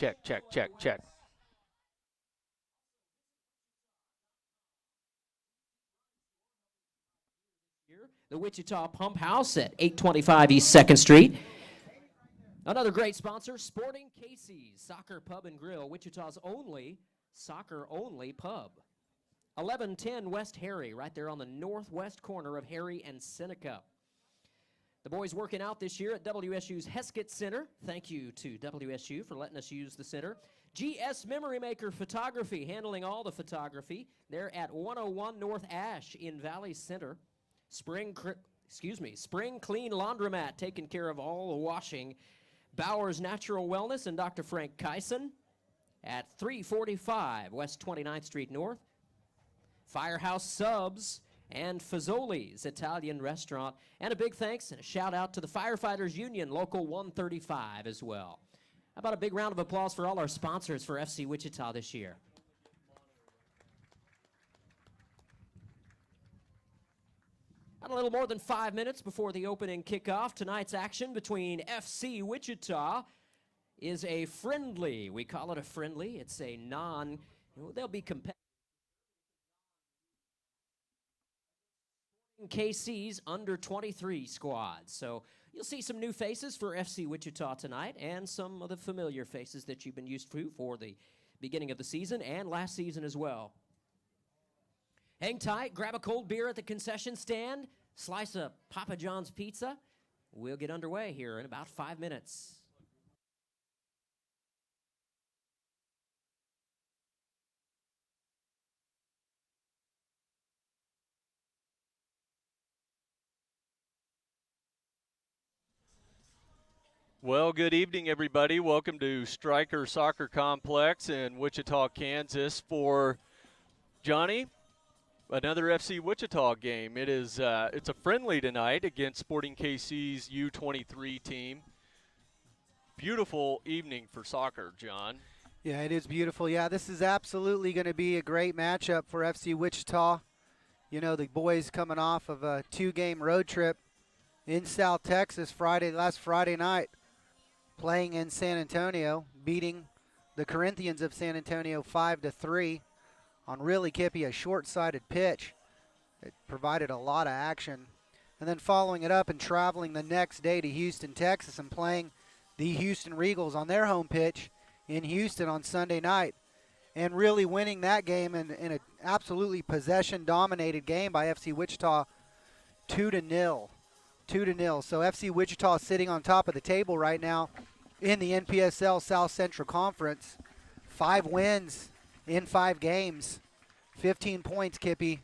Check, check, check, check. The Wichita Pump House at 825 East 2nd Street. Another great sponsor, Sporting Casey's Soccer Pub and Grill, Wichita's only soccer-only pub. 1110 West Harry, right there on the northwest corner of Harry and Seneca. The boys working out this year at WSU's Heskett Center. Thank you to WSU for letting us use the center. GS Memory Maker Photography, handling all the photography. They're at 101 North Ash in Valley Center. Spring Clean Laundromat, taking care of all the washing. Bowers Natural Wellness and Dr. Frank Kyson at 345 West 29th Street North. Firehouse Subs and Fazoli's Italian Restaurant. And a big thanks and a shout out to the Firefighters Union, Local 135 as well. How about a big round of applause for all our sponsors for FC Wichita this year? A little more than 5 minutes before the opening kickoff, tonight's action between FC Wichita is a friendly. We call it a friendly. It's a they'll be competitive. KC's under 23 squad. So you'll see some new faces for FC Wichita tonight and some of the familiar faces that you've been used to for the beginning of the season and last season as well. Hang tight, grab a cold beer at the concession stand, slice of Papa John's pizza. We'll get underway here in about 5 minutes. Well, good evening, everybody. Welcome to Stryker Soccer Complex in Wichita, Kansas for Johnny. Another FC Wichita game. It's a friendly tonight against Sporting KC's U-23 team. Beautiful evening for soccer, John. Yeah, it is beautiful. Yeah, this is absolutely going to be a great matchup for FC Wichita. You know, the boys coming off of a 2-game road trip in South Texas last Friday night, playing in San Antonio, beating the Corinthians of San Antonio 5-3. On really, Kippy, a short-sided pitch. It provided a lot of action. And then following it up and traveling the next day to Houston, Texas, and playing the Houston Regals on their home pitch in Houston on Sunday night. And really winning that game in an absolutely possession-dominated game by FC Wichita 2-0. 2-0. So FC Wichita sitting on top of the table right now in the NPSL South Central Conference. 5 wins in 5 games, 15 points, Kippy.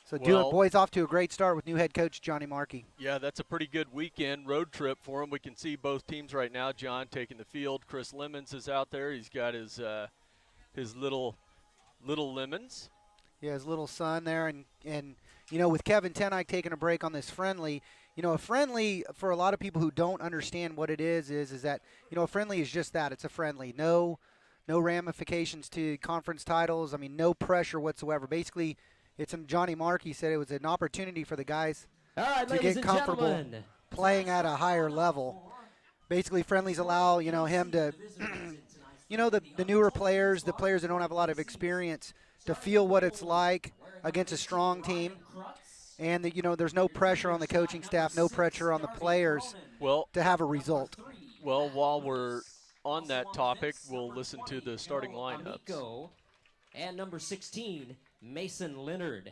So boys off to a great start with new head coach Johnny Markey. Yeah, that's a pretty good weekend road trip for him. We can see both teams right now. John taking the field. Chris Lemons is out there. He's got his little Lemons. Yeah, his little son there. And you know, with Kevin Tenike taking a break on this friendly, you know, a friendly, for a lot of people who don't understand what it is that, you know, a friendly is just that. It's a friendly. No ramifications to conference titles. I mean, no pressure whatsoever. Basically, Johnny Markey said it was an opportunity for the guys to get comfortable playing at a higher level. Basically, friendlies allow, you know, him to, you know, the newer players, the players that don't have a lot of experience, to feel what it's like against a strong team. And, you know, there's no pressure on the coaching staff, no pressure on the players to have a result. Well, while we're on that topic, we'll listen to the starting lineups. And number 16, Mason Leonard.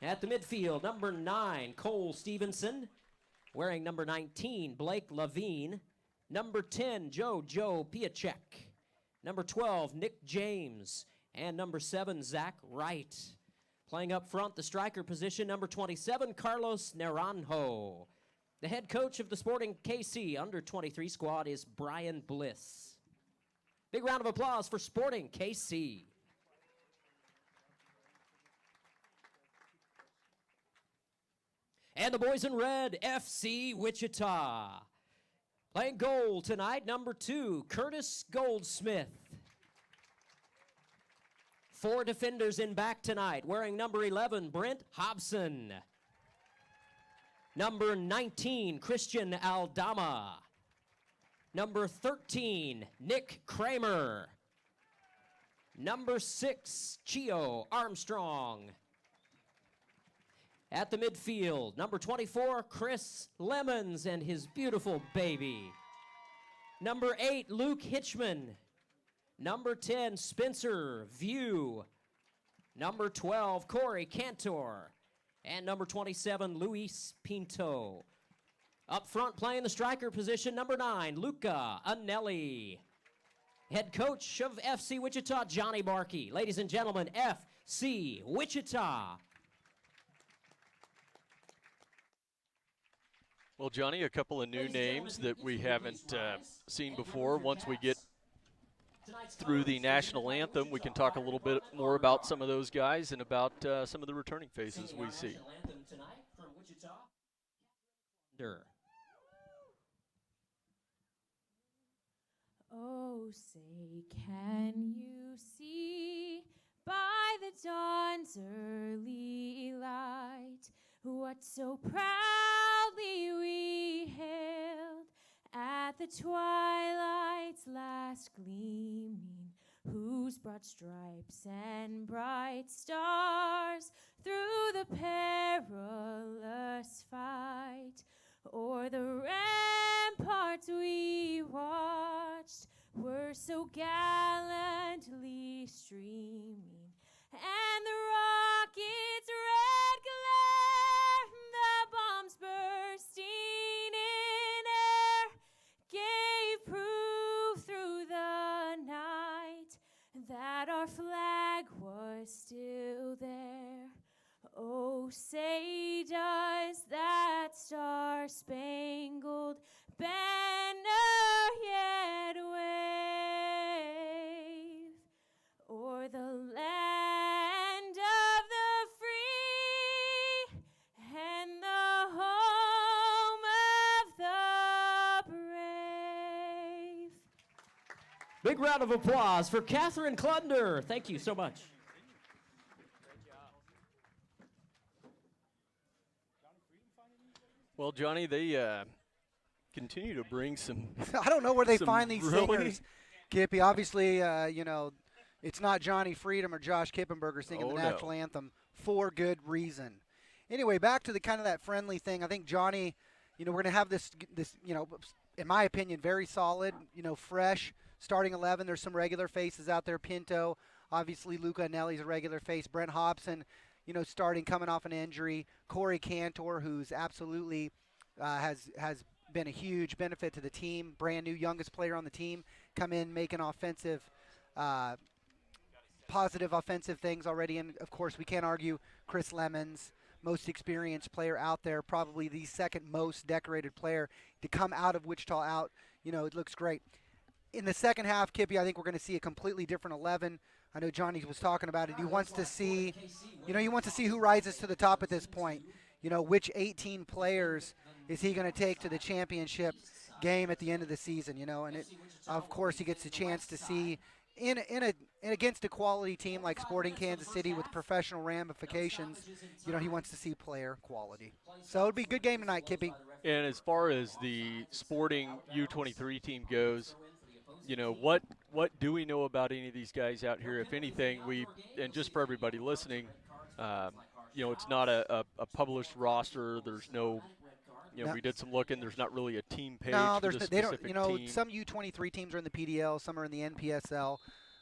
At the midfield, number 9, Cole Stevenson. Wearing number 19, Blake Levine. Number 10, Joe Piacek. Number 12, Nick James. And number 7, Zach Wright. Playing up front, the striker position, number 27, Carlos Naranjo. The head coach of the Sporting KC under-23 squad is Brian Bliss. Big round of applause for Sporting KC. And the boys in red, FC Wichita. Playing goal tonight, number 2, Curtis Goldsmith. 4 defenders in back tonight, wearing number 11, Brent Hobson. Number 19, Christian Aldama. Number 13, Nick Kramer. Number 6, Chio Armstrong. At the midfield, number 24, Chris Lemons and his beautiful baby. Number 8, Luke Hitchman. Number 10, Spencer View. Number 12, Corey Cantor. And number 27, Luis Pinto. Up front playing the striker position, number 9, Luca Anelli. Head coach of FC Wichita, Johnny Barkey. Ladies and gentlemen, FC Wichita. Well, Johnny, a couple of new names that we haven't seen before. Once we get through the national anthem, we can talk a little bit more about some of those guys and about some of the returning faces we see. Oh, say, can you see by the dawn's early light what so proudly we hailed at the twilight's last gleaming, whose broad stripes and bright stars through the perilous fight o'er the ramparts we watched were so gallantly streaming, and the rocket's red glare, the bombs bursting in air, gave proof through the night that our flag was still there. Oh, say does that star-spangled banner yet wave o'er the land of the free and the home of the brave? Big round of applause for Catherine Clunder. Thank you so much. Well, Johnny, they continue to bring some. I don't know where they some find these really singers, Kippy. Obviously, you know, it's not Johnny Freedom or Josh Kippenberger singing the national anthem for good reason. Anyway, back to the kind of that friendly thing. I think Johnny, you know, we're going to have this, you know, in my opinion, very solid, you know, fresh starting 11. There's some regular faces out there. Pinto, obviously Luca Anelli's a regular face. Brent Hobson, you know, coming off an injury. Corey Cantor, who's absolutely has been a huge benefit to the team. Brand new youngest player on the team, come in making positive offensive things already. And of course, we can't argue Chris Lemons, most experienced player out there, probably the second most decorated player to come out of Wichita out. You know, it looks great. In the second half, Kippy, I think we're going to see a completely different 11. I know Johnny was talking about it. He wants to see, you know, who rises to the top at this point. You know, which 18 players is he going to take to the championship game at the end of the season, you know? And of course, he gets a chance to see against a quality team like Sporting Kansas City with professional ramifications, you know, he wants to see player quality. So it'll be a good game tonight, Kippy. And as far as the Sporting U-23 team goes, you know, what do we know about any of these guys out here? If anything, and just for everybody listening, you know, it's not a published roster. There's no, you know, we did some looking. There's not really a team page for the specific they don't, you know, team. some U23 teams are in the PDL, some are in the NPSL.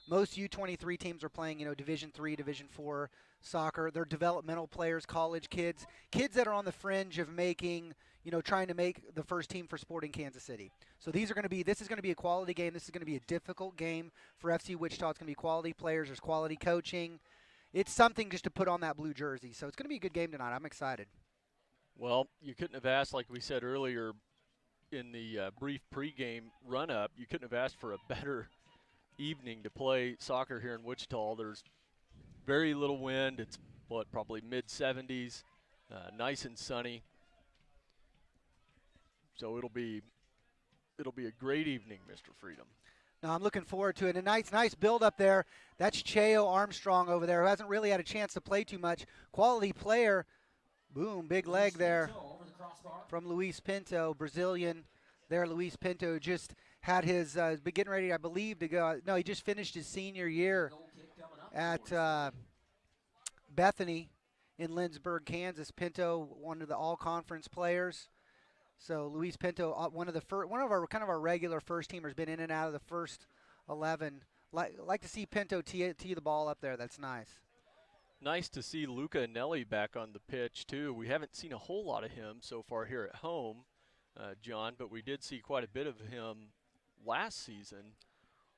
Most U23 teams are playing, you know, Division III, Division IV soccer. They're developmental players, college kids that are on the fringe of making, you know, trying to make the first team for Sporting Kansas City. So this is going to be a quality game. This is going to be a difficult game for FC Wichita. It's going to be quality players. There's quality coaching. It's something just to put on that blue jersey. So it's going to be a good game tonight. I'm excited. Well, you couldn't have asked, like we said earlier in the brief pregame run-up, you couldn't have asked for a better evening to play soccer here in Wichita. There's very little wind. It's, probably mid-70s, nice and sunny. So it'll be a great evening, Mr. Freedom. No, I'm looking forward to it. A nice build up there. That's Cheo Armstrong over there, who hasn't really had a chance to play too much. Quality player. Boom, big leg there from Luis Pinto, Brazilian there. Luis Pinto just had his getting ready, I believe, to go. No, he just finished his senior year at Bethany in Lindsborg, Kansas. Pinto, one of the all-conference players. So Luis Pinto, one of our kind of our regular first teamers, been in and out of the first 11. Like to see Pinto tee the ball up there. That's nice. Nice to see Luca Anelli back on the pitch too. We haven't seen a whole lot of him so far here at home, John, but we did see quite a bit of him last season,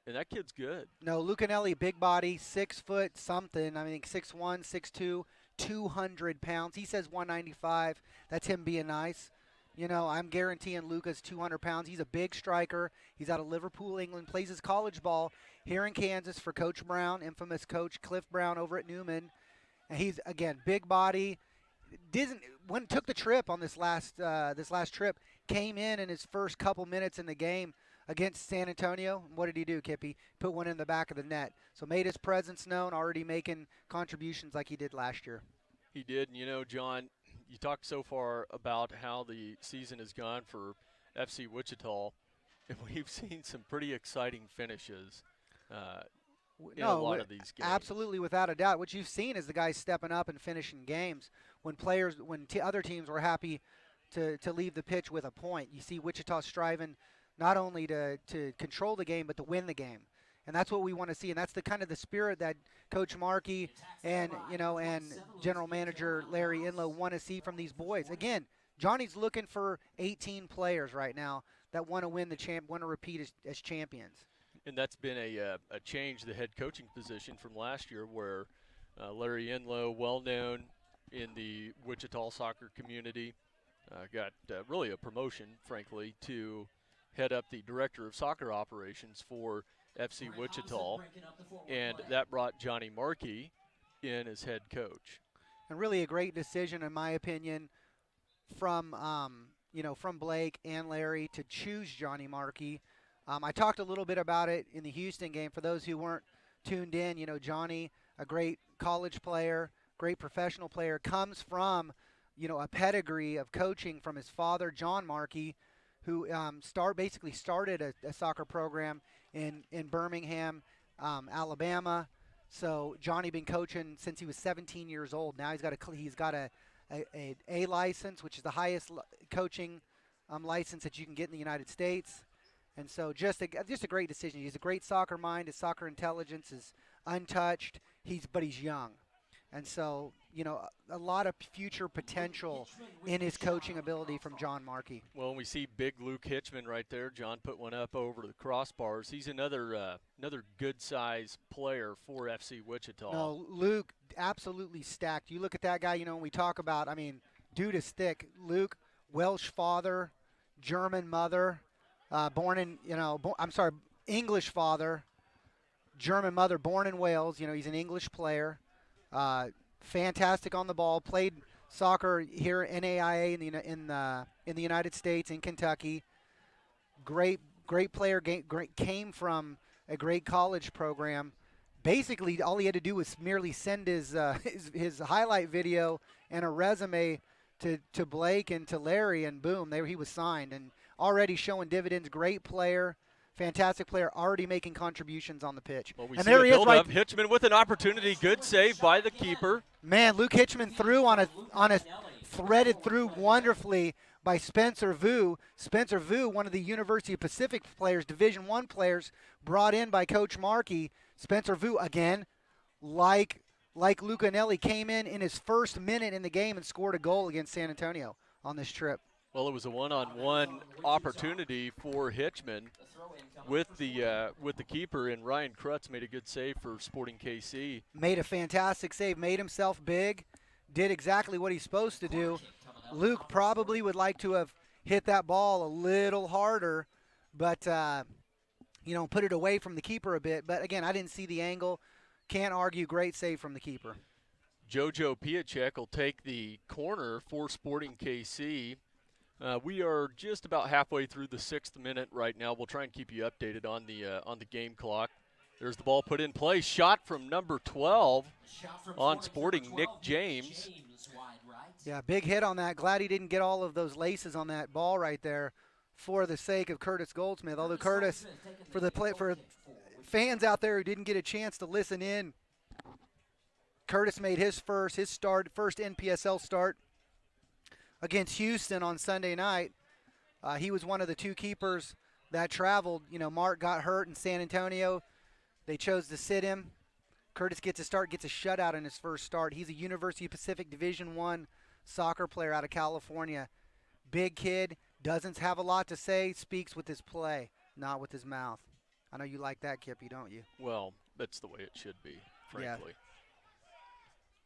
and that kid's good. No, Luca Anelli, big body, 6 foot something. I mean, 6'1", 6'2", 200 pounds. He says 195. That's him being nice. You know, I'm guaranteeing Luca's 200 pounds. He's a big striker. He's out of Liverpool, England, plays his college ball here in Kansas for Coach Brown, infamous Coach Cliff Brown over at Newman. And he's, again, big body. Took the trip on this last trip, came in his first couple minutes in the game against San Antonio. What did he do, Kippy? Put one in the back of the net. So made his presence known, already making contributions like he did last year. He did, and you know, John, you talked so far about how the season has gone for FC Wichita, and we've seen some pretty exciting finishes in a lot of these games. Absolutely, without a doubt. What you've seen is the guys stepping up and finishing games when other teams were happy to leave the pitch with a point. You see Wichita striving not only to control the game, but to win the game. And that's what we want to see, and that's the kind of the spirit that Coach Markey and General Manager Larry Inlow want to see from these boys. Again, Johnny's looking for 18 players right now that want to win want to repeat as champions. And that's been a change, the head coaching position from last year, where Larry Inlow, well known in the Wichita soccer community, got really a promotion, frankly, to head up the director of soccer operations for FC Wichita, and that brought Johnny Markey in as head coach. And really a great decision, in my opinion, from Blake and Larry to choose Johnny Markey. I talked a little bit about it in the Houston game. For those who weren't tuned in, Johnny, a great college player, great professional player, comes from, a pedigree of coaching from his father, John Markey, who basically started a soccer program in Birmingham, Alabama. So Johnny been coaching since he was 17 years old. Now he's got a license, which is the highest coaching license that you can get in the United States. And so just a great decision. He's a great soccer mind. His soccer intelligence is untouched. But he's young. And so, a lot of future potential in his coaching ability from John Markey. Well, we see big Luke Hitchman right there. John put one up over the crossbars. He's another good-sized player for FC Wichita. No, Luke, absolutely stacked. You look at that guy, when we talk about, dude is thick. Luke, Welsh father, German mother, English father, German mother, born in Wales. He's an English player. Fantastic on the ball. Played soccer here in NAIA in the United States, in Kentucky. Great player. Came from a great college program. Basically, all he had to do was merely send his highlight video and a resume to Blake and to Larry, and boom, there he was signed, and already showing dividends. Great player. Fantastic player, already making contributions on the pitch. Well, and there he is, right. Hitchman with an opportunity. Good save by the keeper. Man, Luke Hitchman threw on a threaded through wonderfully by Spencer Vu. Spencer Vu, one of the University of Pacific players, Division I players, brought in by Coach Markey. Spencer Vu, again, like Luke Anelli, came in his first minute in the game and scored a goal against San Antonio on this trip. Well, it was a one-on-one opportunity for Hitchman with the keeper, and Ryan Krutz made a good save for Sporting KC. Made a fantastic save, made himself big, did exactly what he's supposed to do. Luke probably would like to have hit that ball a little harder, but put it away from the keeper a bit. But again, I didn't see the angle. Can't argue, great save from the keeper. Jojo Piacek will take the corner for Sporting KC. We are just about halfway through the 6th minute right now. We'll try and keep you updated on the game clock. There's the ball put in play. Shot from number 12 on Sporting, Nick James. Yeah, big hit on that. Glad he didn't get all of those laces on that ball right there. for the sake of Curtis Goldsmith. Although Curtis, for fans out there who didn't get a chance to listen in, Curtis made his first NPSL start against Houston on Sunday night. He was one of the 2 keepers that traveled. You know, Mark got hurt in San Antonio. They chose to sit him. Curtis gets a shutout in his first start. He's a University of Pacific Division I soccer player out of California. Big kid, doesn't have a lot to say, speaks with his play, not with his mouth. I know you like that, Kippy, don't you? Well, that's the way it should be, frankly.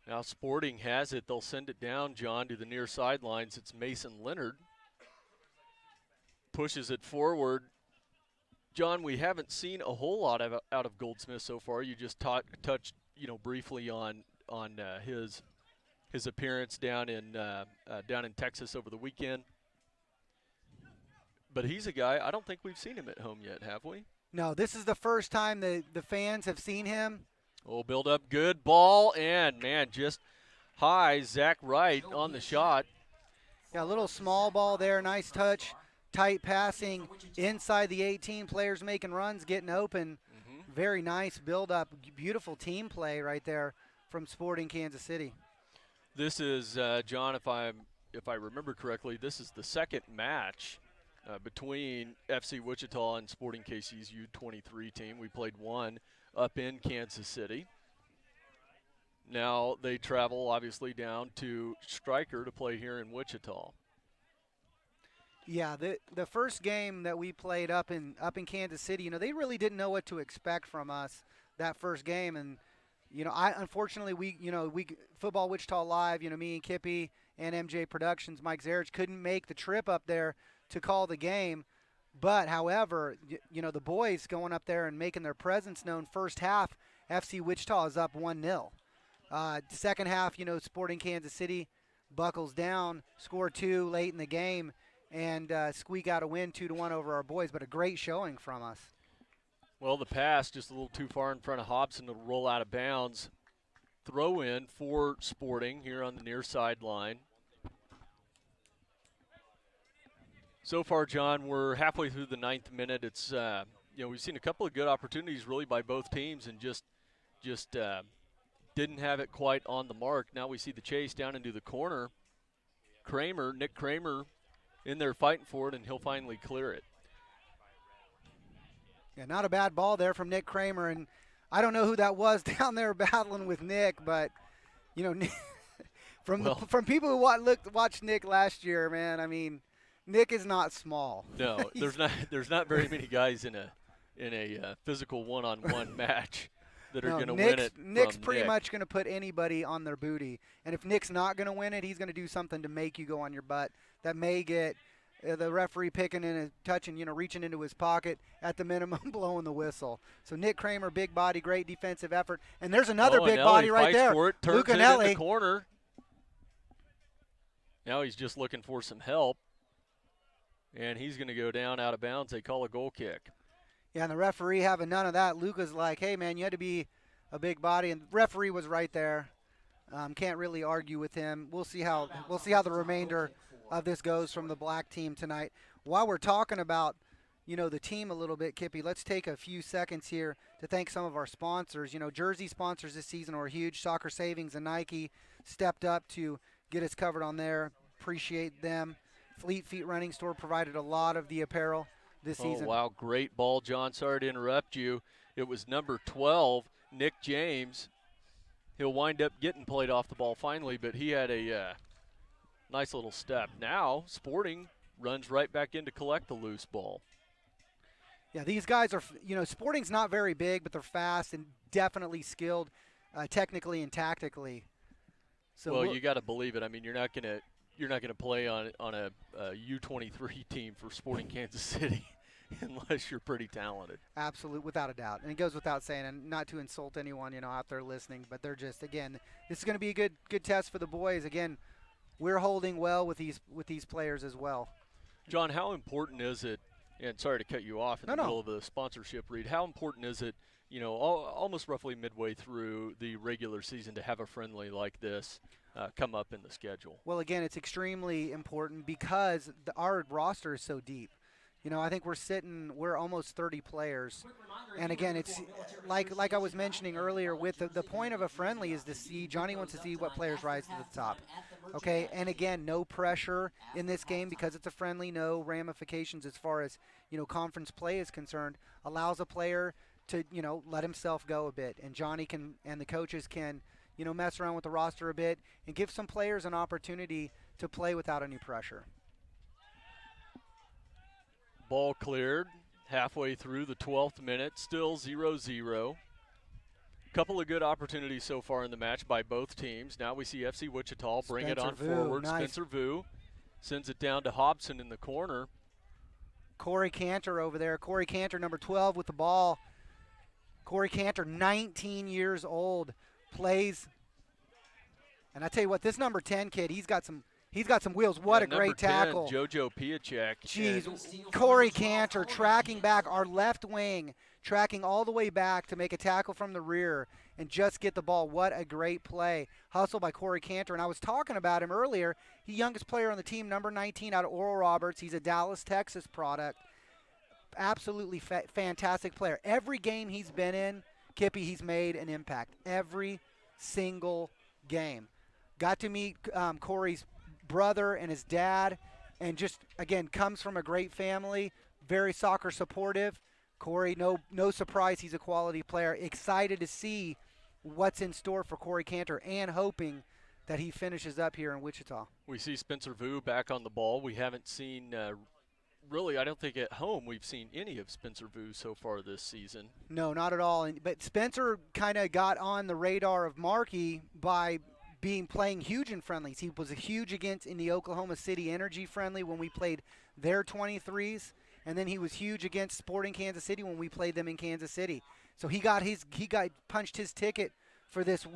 Yeah. Now Sporting has it. They'll send it down, John, to the near sidelines. It's Mason Leonard. Pushes it forward. John, we haven't seen a whole lot out of Goldsmith so far. You just touched, briefly on his appearance down in Texas over the weekend. But he's a guy, I don't think we've seen him at home yet, have we? No, this is the first time the fans have seen him. Oh, build up, good ball, and, man, just high. Zach Wright on the shot. Yeah, a little small ball there, nice touch. Tight passing inside the 18, players making runs, getting open. Very nice build-up, beautiful team play right there from Sporting Kansas City. This is, John, if I remember correctly, this is the second match between FC Wichita and Sporting KC's U-23 team. We played one up in Kansas City. Now they travel, obviously, down to Stryker to play here in Wichita. Yeah, the first game that we played up in Kansas City, they really didn't know what to expect from us that first game, and unfortunately we Football Wichita Live, me and Kippy and MJ Productions, Mike Zarich couldn't make the trip up there to call the game, but however, the boys going up there and making their presence known. First half, FC Wichita is up 1-0. Second half, Sporting Kansas City buckles down, score 2 late in the game, and squeak out a win 2-1 over our boys, but a great showing from us. Well, the pass just a little too far in front of Hobson to roll out of bounds. Throw in for Sporting here on the near sideline. So far, John, we're halfway through the 9th minute. It's we've seen a couple of good opportunities really by both teams and just didn't have it quite on the mark. Now we see the chase down into the corner. Nick Kramer in there fighting for it, and he'll finally clear it. Yeah, not a bad ball there from Nick Kramer, and I don't know who that was down there battling with Nick, but Nick, from people who watched Nick last year, man, I mean, Nick is not small. No, there's not very many guys in a physical one-on-one match that are going to win it. Nick's pretty much going to put anybody on their booty, and if Nick's not going to win it, he's going to do something to make you go on your butt. That may get the referee picking in and touching, reaching into his pocket, at the minimum blowing the whistle. So Nick Kramer, big body, great defensive effort. And there's another big body right there. Turns it in the corner. Now he's just looking for some help. And he's going to go down out of bounds. They call a goal kick. Yeah, and the referee having none of that. Luca's like, hey, man, you had to be a big body. And the referee was right there. Can't really argue with him. We'll see how the remainder of this goes from the black team tonight. While we're talking about, the team a little bit, Kippy, let's take a few seconds here to thank some of our sponsors. Jersey sponsors this season are huge. Soccer Savings and Nike stepped up to get us covered on there. Appreciate them. Fleet Feet Running Store provided a lot of the apparel this season. Oh, wow, great ball, John. Sorry to interrupt you. It was number 12, Nick James. He'll wind up getting played off the ball finally, but he had a nice little step. Now Sporting runs right back in to collect the loose ball. Yeah, these guys are, Sporting's not very big, but they're fast and definitely skilled technically and tactically. So well, you got to believe it. I mean, you're not gonna play on a U-23 team for Sporting Kansas City unless you're pretty talented. Absolutely, without a doubt. And it goes without saying, and not to insult anyone, out there listening, but they're just, again, this is going to be a good test for the boys. Again, we're holding well with these players as well. John, how important is it, and sorry to cut you off in the middle of the sponsorship read, how important is it, almost roughly midway through the regular season to have a friendly like this come up in the schedule? Well, again, it's extremely important because our roster is so deep. I think we're almost 30 players. And again, it's like I was mentioning earlier, with the point of a friendly is to see, Johnny wants to see what players rise to the top. Okay, and again, no pressure in this game because it's a friendly, no ramifications as far as, conference play is concerned, allows a player to, let himself go a bit. And Johnny can, and the coaches can, mess around with the roster a bit and give some players an opportunity to play without any pressure. Ball cleared halfway through the 12th minute, still 0-0. Couple of good opportunities so far in the match by both teams. Now we see FC Wichita bring it on forward. Nice. Spencer Vu sends it down to Hobson in the corner. Corey Cantor over there. Corey Cantor, number 12 with the ball. Corey Cantor, 19 years old, plays. And I tell you what, this number 10 kid, he's got some wheels. What a great tackle. Number 10, JoJo Piacek. Jeez, Corey Cantor tracking back, our left wing, tracking all the way back to make a tackle from the rear and just get the ball. What a great play. Hustle by Corey Cantor. And I was talking about him earlier. He's youngest player on the team, number 19 out of Oral Roberts. He's a Dallas, Texas product. Absolutely fantastic player. Every game he's been in, Kippy, he's made an impact. Every single game. Got to meet Corey's brother and his dad, and just, again, comes from a great family, very soccer supportive. Corey, no surprise, he's a quality player. Excited to see what's in store for Corey Cantor and hoping that he finishes up here in Wichita. We see Spencer Vu back on the ball. We haven't seen really, I don't think at home we've seen any of Spencer Vu so far this season. No, not at all. But Spencer kind of got on the radar of Markey by playing huge in friendlies. He was a huge in the Oklahoma City Energy friendly when we played their 23s, and then he was huge against Sporting Kansas City when we played them in Kansas City. So he punched his ticket for this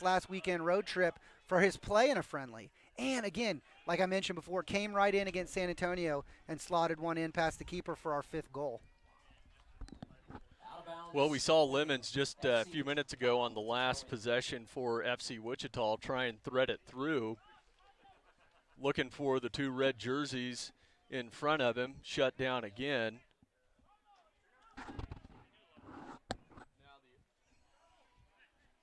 last weekend road trip for his play in a friendly. And again, like I mentioned before, came right in against San Antonio and slotted one in past the keeper for our 5th goal. Well, we saw Lemons just a few minutes ago on the last possession for FC Wichita try and thread it through. Looking for the 2 red jerseys in front of him, shut down again.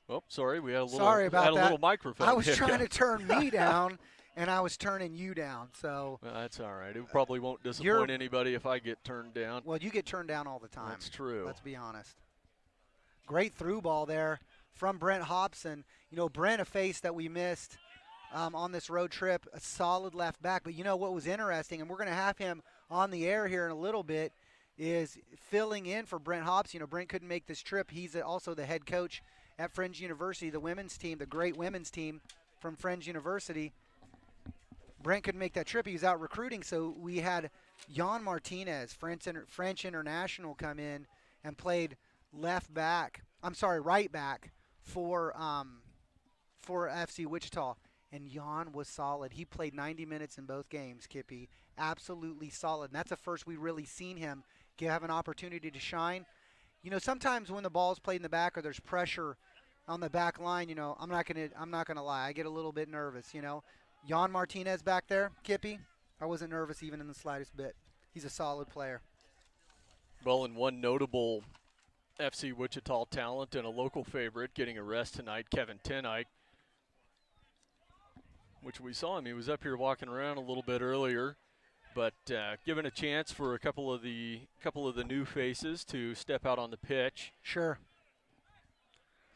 Oh, sorry, we had a little microphone. I was trying to turn me down, and I was turning you down. So that's all right. It probably won't disappoint anybody if I get turned down. Well, you get turned down all the time. That's true. Let's be honest. Great through ball there from Brent Hobson. Brent, a face that we missed on this road trip, a solid left back. But what was interesting, and we're going to have him on the air here in a little bit, is filling in for Brent Hobson. Brent couldn't make this trip. He's also the head coach at Friends University, the women's team, the great women's team from Friends University. Brent couldn't make that trip. He was out recruiting, so we had Jan Martinez, French international, come in and played right back for FC Wichita. And Jan was solid. He played 90 minutes in both games, Kippy. Absolutely solid. And that's the first we really seen him have an opportunity to shine. Sometimes when the ball's played in the back or there's pressure on the back line, I'm not gonna lie, I get a little bit nervous. Jan Martinez back there, Kippy, I wasn't nervous even in the slightest bit. He's a solid player. Well, and one notable FC Wichita talent and a local favorite getting a rest tonight, Kevin Tenike, which we saw him. He was up here walking around a little bit earlier, but given a chance for a couple of the new faces to step out on the pitch. Sure.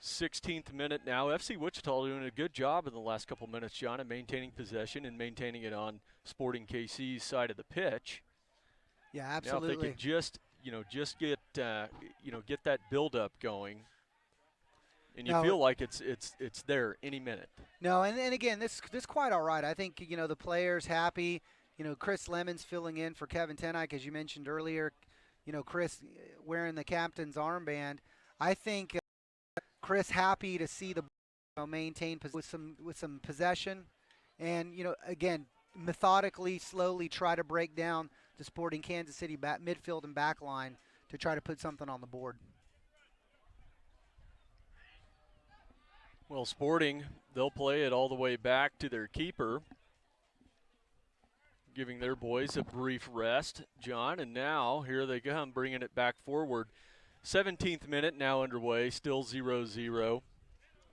16th minute now. FC Wichita doing a good job in the last couple minutes, John, of maintaining possession and maintaining it on Sporting KC's side of the pitch. Yeah, absolutely. Now if they could just get that build-up going, and you feel like it's there any minute. No, and again, this quite all right. I think the players happy. Chris Lemons filling in for Kevin Tenike, as you mentioned earlier. Chris wearing the captain's armband. I think Chris happy to see the maintain with some possession, and again, methodically, slowly try to break down the Sporting Kansas City midfield and back line to try to put something on the board. Well, Sporting, they'll play it all the way back to their keeper. giving their boys a brief rest, John. And now here they come, bringing it back forward. 17th minute now underway, still 0-0.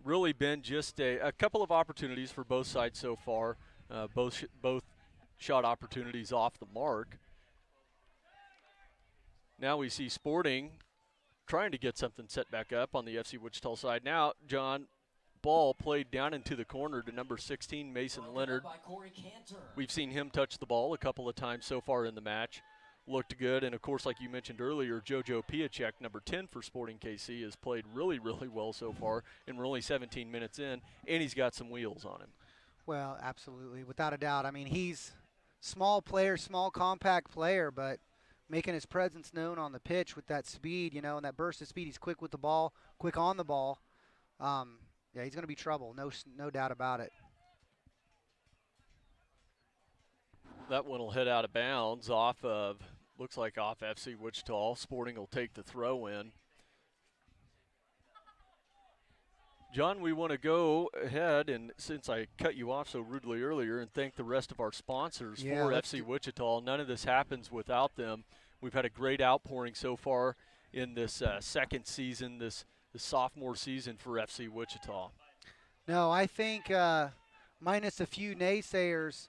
Really been just a couple of opportunities for both sides so far. Both shot opportunities off the mark. Now we see Sporting trying to get something set back up on the FC Wichita side. Now, John, ball played down into the corner to number 16, Mason Leonard. We've seen him touch the ball a couple of times so far in the match. Looked good, and of course, like you mentioned earlier, Jojo Piacek, number 10 for Sporting KC, has played really, really well so far, and we're only 17 minutes in, and he's got some wheels on him. Well, absolutely, without a doubt. I mean, he's small player, small compact player, but making his presence known on the pitch with that speed, you know, and that burst of speed. He's quick with the ball, quick on the ball. Yeah, he's going to be trouble, no doubt about it. That one will head out of bounds off of, looks like off FC Wichita. Sporting will take the throw in. John, we want to go ahead, and since I cut you off so rudely earlier, and thank the rest of our sponsors for FC Wichita. None of this happens without them. We've had a great outpouring so far in this second season, this sophomore season for FC Wichita. No, I think minus a few naysayers,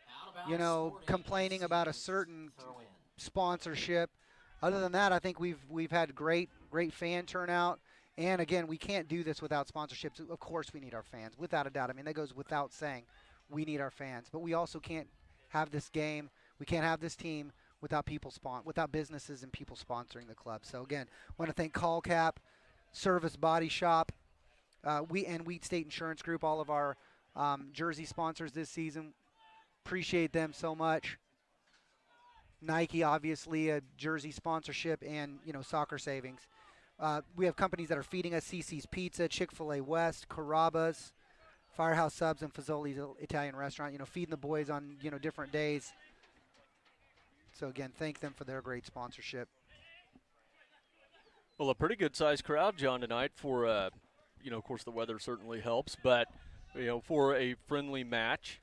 you know, complaining about a certain sponsorship. Other than that, I think we've had great fan turnout. And again, we can't do this without sponsorships. Of course, we need our fans, without a doubt. I mean, that goes without saying. We need our fans, but we also can't have this game. We can't have this team without without businesses and people sponsoring the club. So again, want to thank Call Cap, Service Body Shop, Wheat State Insurance Group, all of our jersey sponsors this season. Appreciate them so much. Nike, obviously, a jersey sponsorship, and soccer savings. We have companies that are feeding us: CC's Pizza, Chick-fil-A West, Carrabba's, Firehouse Subs, and Fazoli's Italian Restaurant. Feeding the boys on different days. So again, thank them for their great sponsorship. Well, a pretty good-sized crowd, John, tonight for of course the weather certainly helps, but for a friendly match.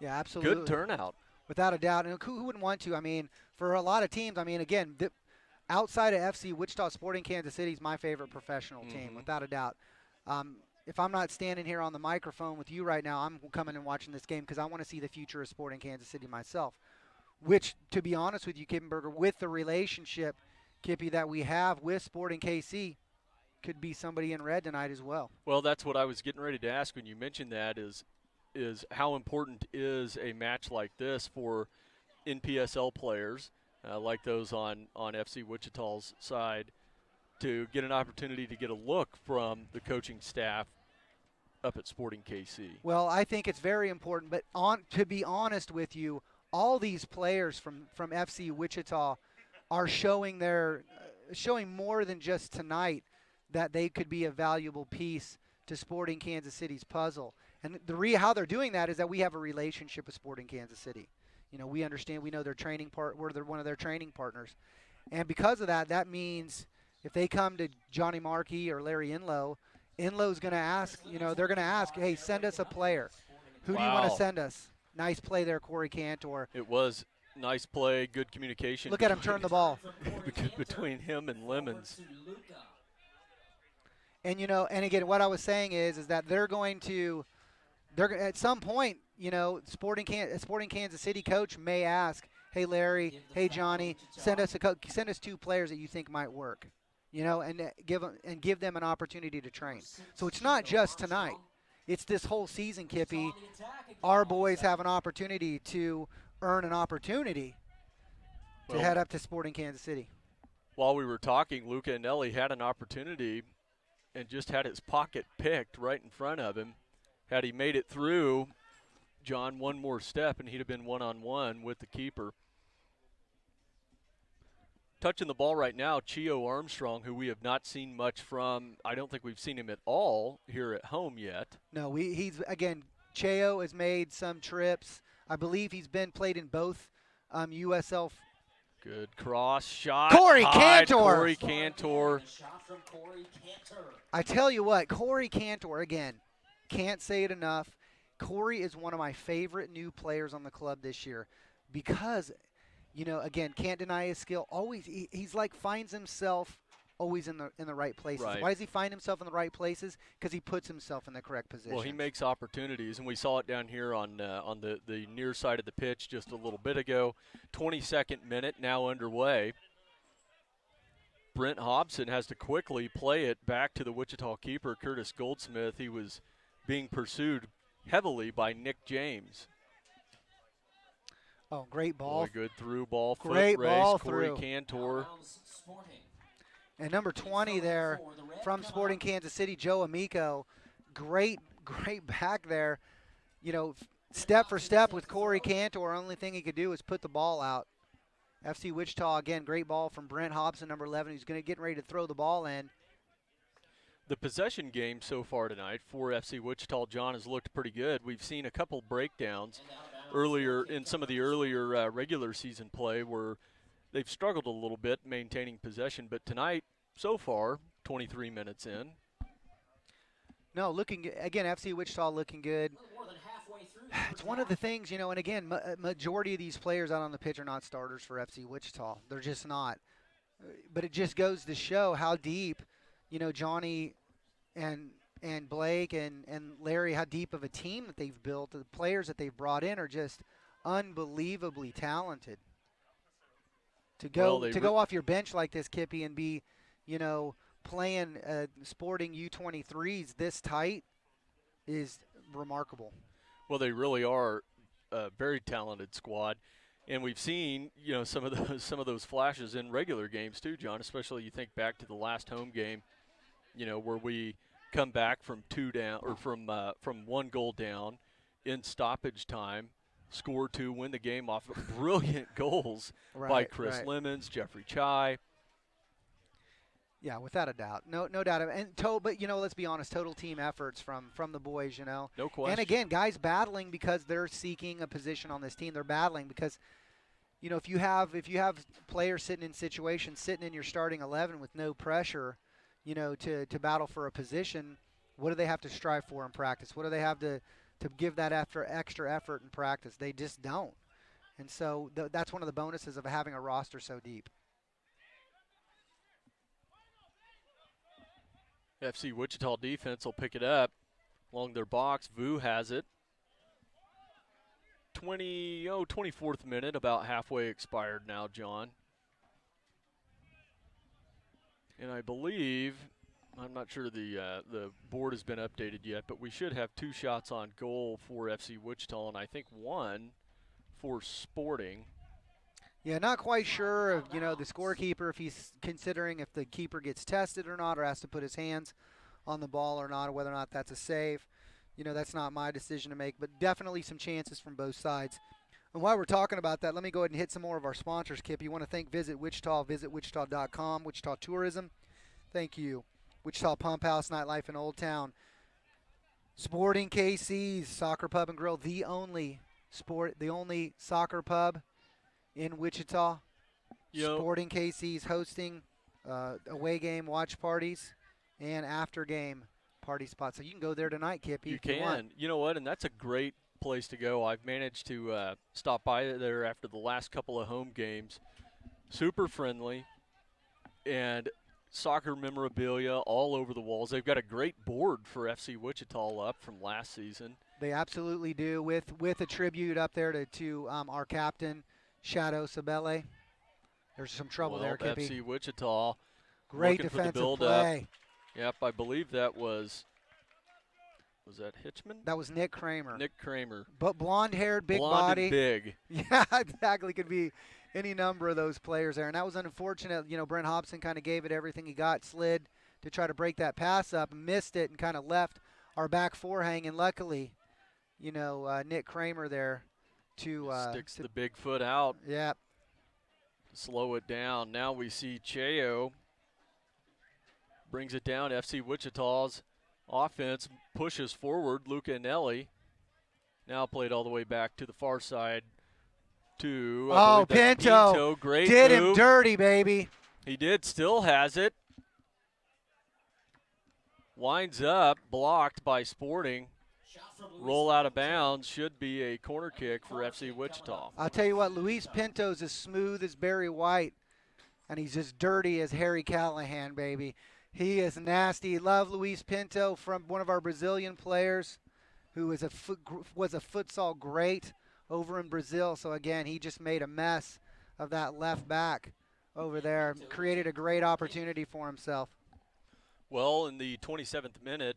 Yeah, absolutely. Good turnout. Without a doubt. And who wouldn't want to? I mean, for a lot of teams, I mean, again, outside of FC Wichita, Sporting Kansas City is my favorite professional team, without a doubt. If I'm not standing here on the microphone with you right now, I'm coming and watching this game because I want to see the future of Sporting Kansas City myself, which, to be honest with you, Kippenberger, with the relationship, Kippy, that we have with Sporting KC, could be somebody in red tonight as well. Well, that's what I was getting ready to ask when you mentioned that is how important is a match like this for NPSL players like those on FC Wichita's side to get an opportunity to get a look from the coaching staff up at Sporting KC. Well, I think it's very important, but to be honest with you, all these players from FC Wichita are showing more than just tonight that they could be a valuable piece to Sporting Kansas City's puzzle. And how they're doing that is that we have a relationship with Sporting Kansas City. We understand, we know their training we're one of their training partners. And because of that, that means if they come to Johnny Markey or Larry Inlow's going to ask, they're going to ask, hey, send us a player. Who do you want to send us? Nice play there, Corey Cantor. It was nice play, good communication. Look at him turn the ball. between him and Lemons. And, and again, what I was saying is that they're at some point, Sporting Kansas City coach may ask, hey, Larry, hey, Johnny, send us 2 players that you think might work, and give them an opportunity to train. So it's not just tonight. It's this whole season, Kippy. Our boys have an opportunity to earn an opportunity to head up to Sporting Kansas City. While we were talking, Luca Anelli had an opportunity and just had his pocket picked right in front of him. Had he made it through, John, one more step, and he'd have been one-on-one with the keeper. Touching the ball right now, Chio Armstrong, who we have not seen much from. I don't think we've seen him at all here at home yet. No, Chio has made some trips. I believe he's played in both USL. Good cross shot. Corey Cantor. Corey Cantor. I tell you what, Corey Cantor, again, can't say it enough. Corey is one of my favorite new players on the club this year. because, again, can't deny his skill. Always, he's like finds himself always in the right places. Right. Why does he find himself in the right places? Because he puts himself in the correct position. Well, he makes opportunities, and we saw it down here on the near side of the pitch just a little bit ago. 22nd minute now underway. Brent Hobson has to quickly play it back to the Wichita keeper, Curtis Goldsmith. He was being pursued heavily by Nick James. Oh, great ball. Boy, good through ball. Great foot race. ball Corey through. Cantor. And number 20 there from Sporting Kansas City, Joe Amico. Great back there. Step for step with Corey Cantor. Only thing he could do is put the ball out. FC Wichita, again, great ball from Brent Hobson, number 11, who's going to get ready to throw the ball in. The possession game so far tonight for FC Wichita, John, has looked pretty good. We've seen a couple breakdowns earlier in some of the earlier regular season play where they've struggled a little bit maintaining possession. But tonight, so far, 23 minutes in. No, again, FC Wichita looking good. It's one of the things, and again, majority of these players out on the pitch are not starters for FC Wichita. They're just not. But it just goes to show how deep, Johnny and Blake and Larry, how deep of a team that they've built. The players that they've brought in are just unbelievably talented. To go off your bench like this, Kippy, and be, playing Sporting U-23s this tight is remarkable. Well, they really are a very talented squad, and we've seen some of those flashes in regular games too, John. Especially you think back to the last home game, where we come back from 2 down or from 1 goal down in stoppage time, score 2, win the game off of brilliant goals by Chris Lemons, Jeffrey Chai. Yeah, without a doubt. No doubt. But, let's be honest, total team efforts from the boys, No question. And, again, guys battling because they're seeking a position on this team. They're battling because, if you have players sitting in your starting 11 with no pressure, to battle for a position, what do they have to strive for in practice? What do they have to give that extra effort in practice? They just don't. And so that's one of the bonuses of having a roster so deep. FC Wichita defense will pick it up along their box. Vu has it. 24th minute, about halfway expired now, John. And I believe, I'm not sure the board has been updated yet, but we should have 2 shots on goal for FC Wichita, and I think 1 for Sporting. Yeah, not quite sure of, the scorekeeper, if he's considering if the keeper gets tested or not, or has to put his hands on the ball or not, or whether or not that's a save. That's not my decision to make, but definitely some chances from both sides. And while we're talking about that, let me go ahead and hit some more of our sponsors, Kip. You want to thank Visit Wichita, visitwichita.com, Wichita Tourism. Thank you. Wichita Pump House, Nightlife in Old Town. Sporting KC's Soccer Pub and Grill, the only soccer pub in Wichita. Sporting KC's hosting away game watch parties and after game party spots. So you can go there tonight, Kippy. You can. You know what? And that's a great place to go. I've managed to stop by there after the last couple of home games. Super friendly and soccer memorabilia all over the walls. They've got a great board for FC Wichita up from last season. They absolutely do, with a tribute up there to our captain, Shadow Sabele. There's some trouble there, Kippy. FC Wichita. Great defensive play. Yep, I believe that was that Hitchman? That was Nick Kramer. Nick Kramer. But blonde-haired, big Blonde body. And big. Yeah, exactly. Could be any number of those players there. And that was unfortunate. Brent Hobson kind of gave it everything he got, slid to try to break that pass up, missed it, and kind of left our back four hanging. Luckily, Nick Kramer there to sticks the big foot out. Yeah. Slow it down. Now we see Cheo brings it down. FC Wichita's offense pushes forward. Luca Anelli now played all the way back to the far side to Pinto. Great did move. Him dirty, baby. He did. Still has it. Winds up, blocked by Sporting. roll out of bounds. Should be a corner kick for FC Wichita. I'll tell you what, Luis Pinto's as smooth as Barry White, and he's as dirty as Harry Callahan, baby. He is nasty. Love Luis Pinto, from one of our Brazilian players who was a futsal great over in Brazil. So, again, he just made a mess of that left back over there, created a great opportunity for himself. Well, in the 27th minute,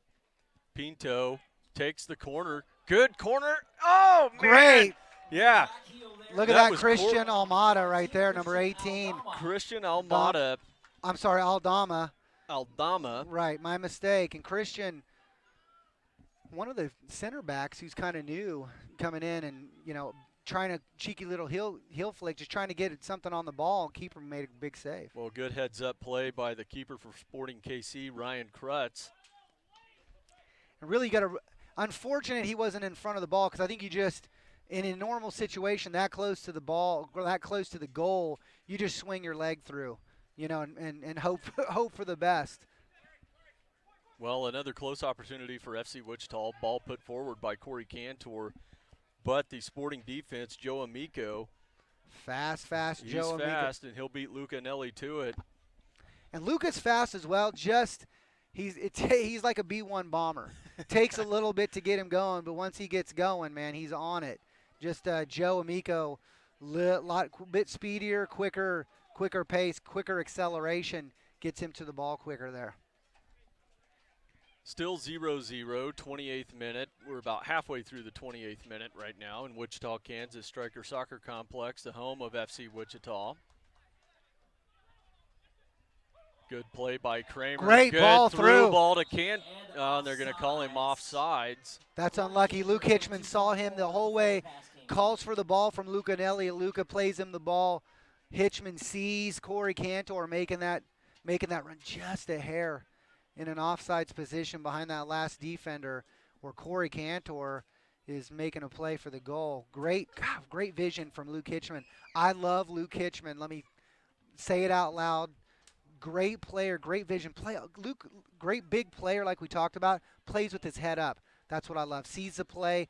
Pinto takes the corner. Good corner. Oh, man. Great. Yeah. Look at that Christian Almada right there, number 18. Christian Almada. I'm sorry, Aldama. Aldama. Right, my mistake. And Christian, one of the center backs who's kind of new, coming in and, you know, trying a cheeky little heel flick, just trying to get something on the ball. Keeper made a big save. Well, good heads-up play by the keeper for Sporting KC, Ryan Krutz. And really, you got to – unfortunate he wasn't in front of the ball, because I think you just – in a normal situation that close to the ball, or that close to the goal, you just swing your leg through, you know, and hope for the best. Well, another close opportunity for FC Wichita. Ball put forward by Corey Cantor, but the Sporting defense, Joe Amico. Fast He's Joe Amico. fast, and he'll beat Luca Nelly to it. And Luca's fast as well. He's like a B-1 bomber. Takes a little bit to get him going, but once he gets going, man, he's on it. Just Joe Amico, bit speedier, quicker pace, quicker acceleration, gets him to the ball quicker there. Still 0-0, 28th minute. We're about halfway through the 28th minute right now in Wichita, Kansas Stryker Soccer Complex, the home of FC Wichita. Good play by Kramer. Great Good ball through. Ball to and they're going to call him offsides. That's unlucky. Luke Hitchman saw him the whole way, calls for the ball from Luca Nelly. Luca plays him the ball. Hitchman sees Corey Cantor making that run just a hair in an offsides position behind that last defender, where Corey Cantor is making a play for the goal. Great vision from Luke Hitchman. I love Luke Hitchman. Let me say it out loud. Great player, great vision. Luke, great big player like we talked about, plays with his head up. That's what I love. Sees the play,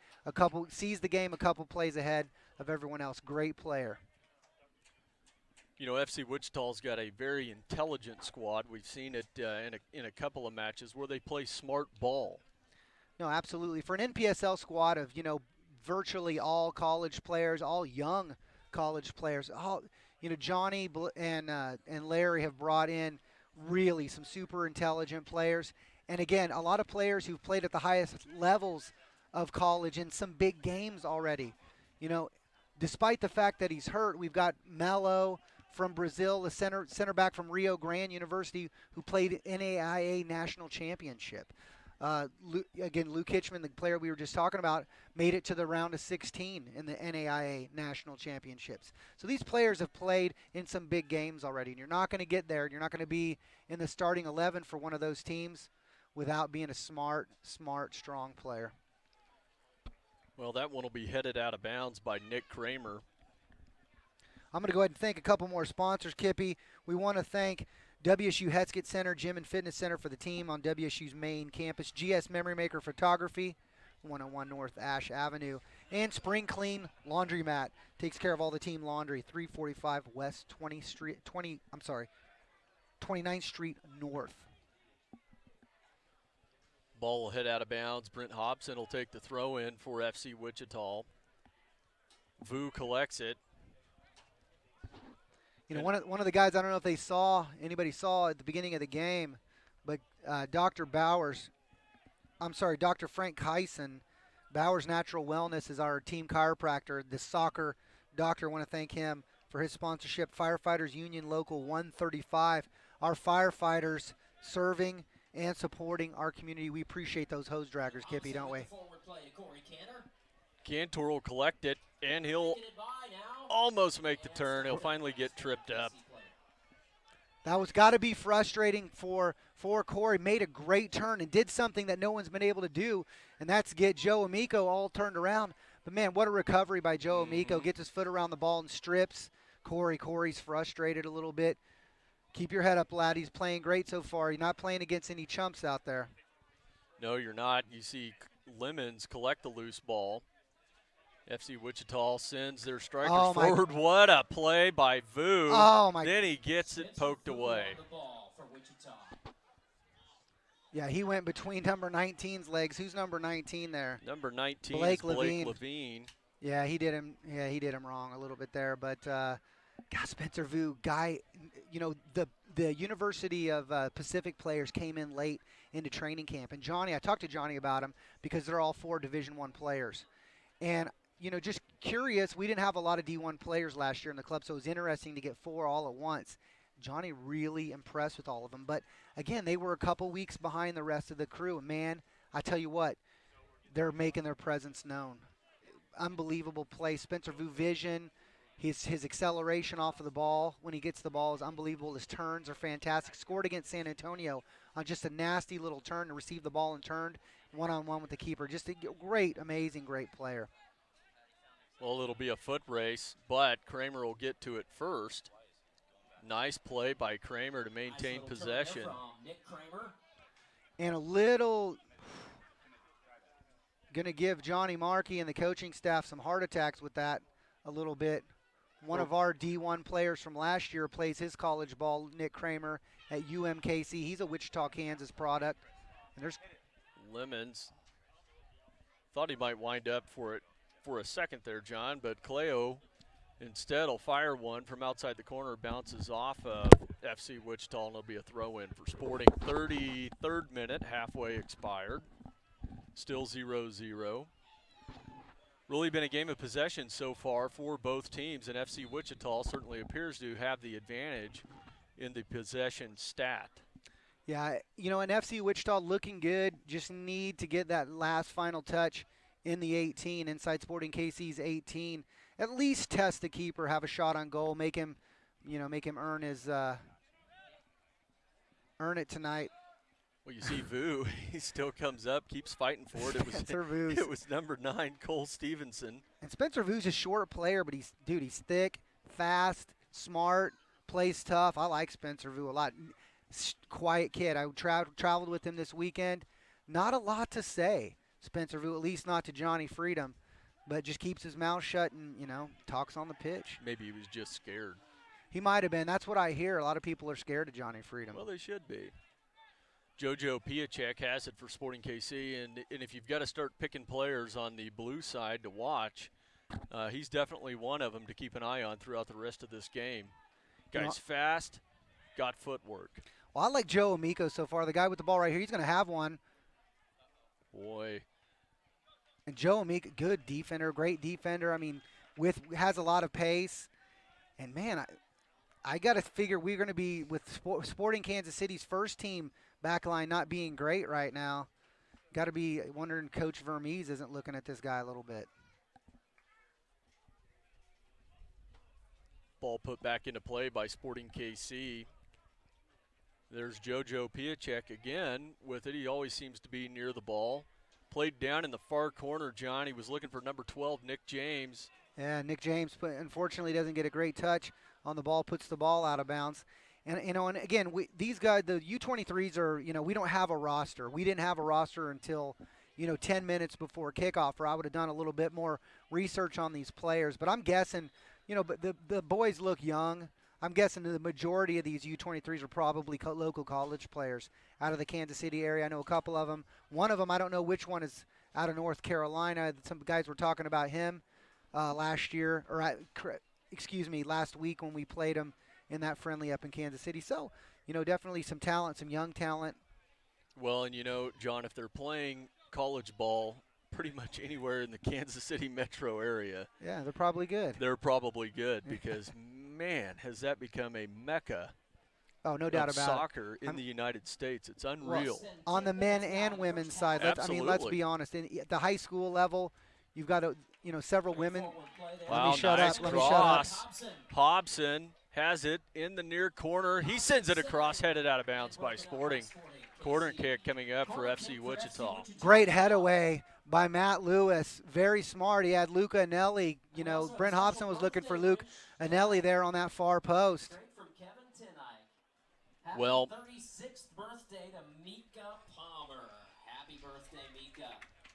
sees the game a couple plays ahead of everyone else. Great player. You know, FC Wichita's got a very intelligent squad. We've seen it in a couple of matches where they play smart ball. No, absolutely. For an NPSL squad of, you know, virtually all college players, all young college players, Johnny and Larry have brought in really some super intelligent players. And again, a lot of players who've played at the highest levels of college in some big games already. You know, despite the fact that he's hurt, we've got Melo from Brazil, the center back from Rio Grande University, who played NAIA National Championship. Luke Hitchman, the player we were just talking about, made it to the round of 16 in the NAIA National Championships. So these players have played in some big games already, and you're not going to get there. You're not going to be in the starting 11 for one of those teams without being a smart, strong player. Well, that one will be headed out of bounds by Nick Kramer. I'm going to go ahead and thank a couple more sponsors, Kippy. We want to thank WSU Heskett Center Gym and Fitness Center for the team on WSU's main campus, GS Memory Maker Photography, 101 North Ash Avenue, and Spring Clean Laundromat takes care of all the team laundry, 345 West 29th Street North. Ball will head out of bounds. Brent Hobson will take the throw in for FC Wichita. Vu collects it. You know, one of the guys, I don't know if anybody saw at the beginning of the game, but Dr. Frank Kyson, Bowers Natural Wellness is our team chiropractor, the soccer doctor. I want to thank him for his sponsorship. Firefighters Union Local 135, our firefighters serving and supporting our community. We appreciate those hose draggers, Kippy, don't we? Cantor will collect it, and he'll almost make the turn. He'll finally get tripped up. That was got to be frustrating for Corey. Made a great turn and did something that no one's been able to do, and that's get Joe Amico all turned around. But, man, what a recovery by Joe Amico. Gets his foot around the ball and strips. Corey's frustrated a little bit. Keep your head up, lad. He's playing great so far. He's not playing against any chumps out there. No, you're not. You see Lemons collect the loose ball. FC Wichita sends their striker Oh, my- forward. What a play by Vu. Oh, my. Then he gets it poked away. Yeah, he went between number 19's legs. Who's number 19 there? Number 19 Blake is Blake Levine. Levine. Yeah, he did him. Yeah, he did him wrong a little bit there. But God, Spencer Vu, guy, you know, the University of Pacific players came in late into training camp, and Johnny, I talked to Johnny about him because they're all 4 Division I players, and you know, just curious. We didn't have a lot of D1 players last year in the club, so it was interesting to get 4 all at once. Johnny really impressed with all of them. But again, they were a couple weeks behind the rest of the crew. And man, I tell you what, they're making their presence known. Unbelievable play. Spencer Vu vision, his acceleration off of the ball when he gets the ball is unbelievable. His turns are fantastic. Scored against San Antonio on just a nasty little turn to receive the ball and turned one-on-one with the keeper. Just a great, amazing, great player. Well, it'll be a foot race, but Kramer will get to it first. Nice play by Kramer to maintain possession. And a little going to give Johnny Markey and the coaching staff some heart attacks with that a little bit. One of our D1 players from last year plays his college ball, Nick Kramer, at UMKC. He's a Wichita, Kansas product. And there's Lemons. Thought he might wind up for it for a second there, John, but Cleo instead will fire one from outside the corner, bounces off of FC Wichita, and it'll be a throw-in for Sporting. 33rd minute, halfway expired. Still 0-0. Really been a game of possession so far for both teams, and FC Wichita certainly appears to have the advantage in the possession stat. Yeah, you know, and FC Wichita looking good. Just need to get that last final touch in the 18, inside Sporting KC's 18. At least test the keeper, have a shot on goal, make him earn his earn it tonight. Well, you see Vu, he still comes up, keeps fighting for it. It was number 9, Cole Stevenson. And Spencer Vu's a short player, but he's thick, fast, smart, plays tough. I like Spencer Vu a lot. Quiet kid. I traveled with him this weekend. Not a lot to say, Spencer Vu, at least not to Johnny Freedom, but just keeps his mouth shut and, you know, talks on the pitch. Maybe he was just scared. He might have been. That's what I hear. A lot of people are scared of Johnny Freedom. Well, they should be. JoJo Piacek has it for Sporting KC, and if you've got to start picking players on the blue side to watch, he's definitely one of them to keep an eye on throughout the rest of this game. Guy's fast, got footwork. Well, I like Joe Amico so far. The guy with the ball right here, he's going to have one. Boy. And Joe Amico, good defender, great defender. I mean, has a lot of pace. And, man, I got to figure we're going to be with Sporting Kansas City's first team back line not being great right now. Got to be wondering Coach Vermees isn't looking at this guy a little bit. Ball put back into play by Sporting KC. There's JoJo Piacek again with it. He always seems to be near the ball. Played down in the far corner, John. He was looking for number 12, Nick James. Yeah, Nick James, unfortunately, doesn't get a great touch on the ball, puts the ball out of bounds. And, you know, and again, these guys, the U-23s are, you know, we don't have a roster. We didn't have a roster until, 10 minutes before kickoff, or I would have done a little bit more research on these players. But I'm guessing, but the boys look young. I'm guessing the majority of these U-23s are probably local college players out of the Kansas City area. I know a couple of them. One of them, I don't know which one, is out of North Carolina. Some guys were talking about him last week when we played him in that friendly up in Kansas City. So, definitely some talent, some young talent. Well, and John, if they're playing college ball pretty much anywhere in the Kansas City metro area. Yeah, they're probably good. They're probably good because, man, has that become a mecca no doubt about soccer in the United States. It's unreal. On the men and women's side. Let's be honest. At the high school level, you've got several women. Wow, nice cross. Hobson has it in the near corner. He sends it across, headed out of bounds by Sporting. Corner kick coming up for FC Wichita. Great head away by Matt Lewis. Very smart. He had Luca Anelli. Brent Hobson was looking for Luke Anelli there on that far post. Well, 36th birthday to Mika Palmer. Happy birthday, Mika.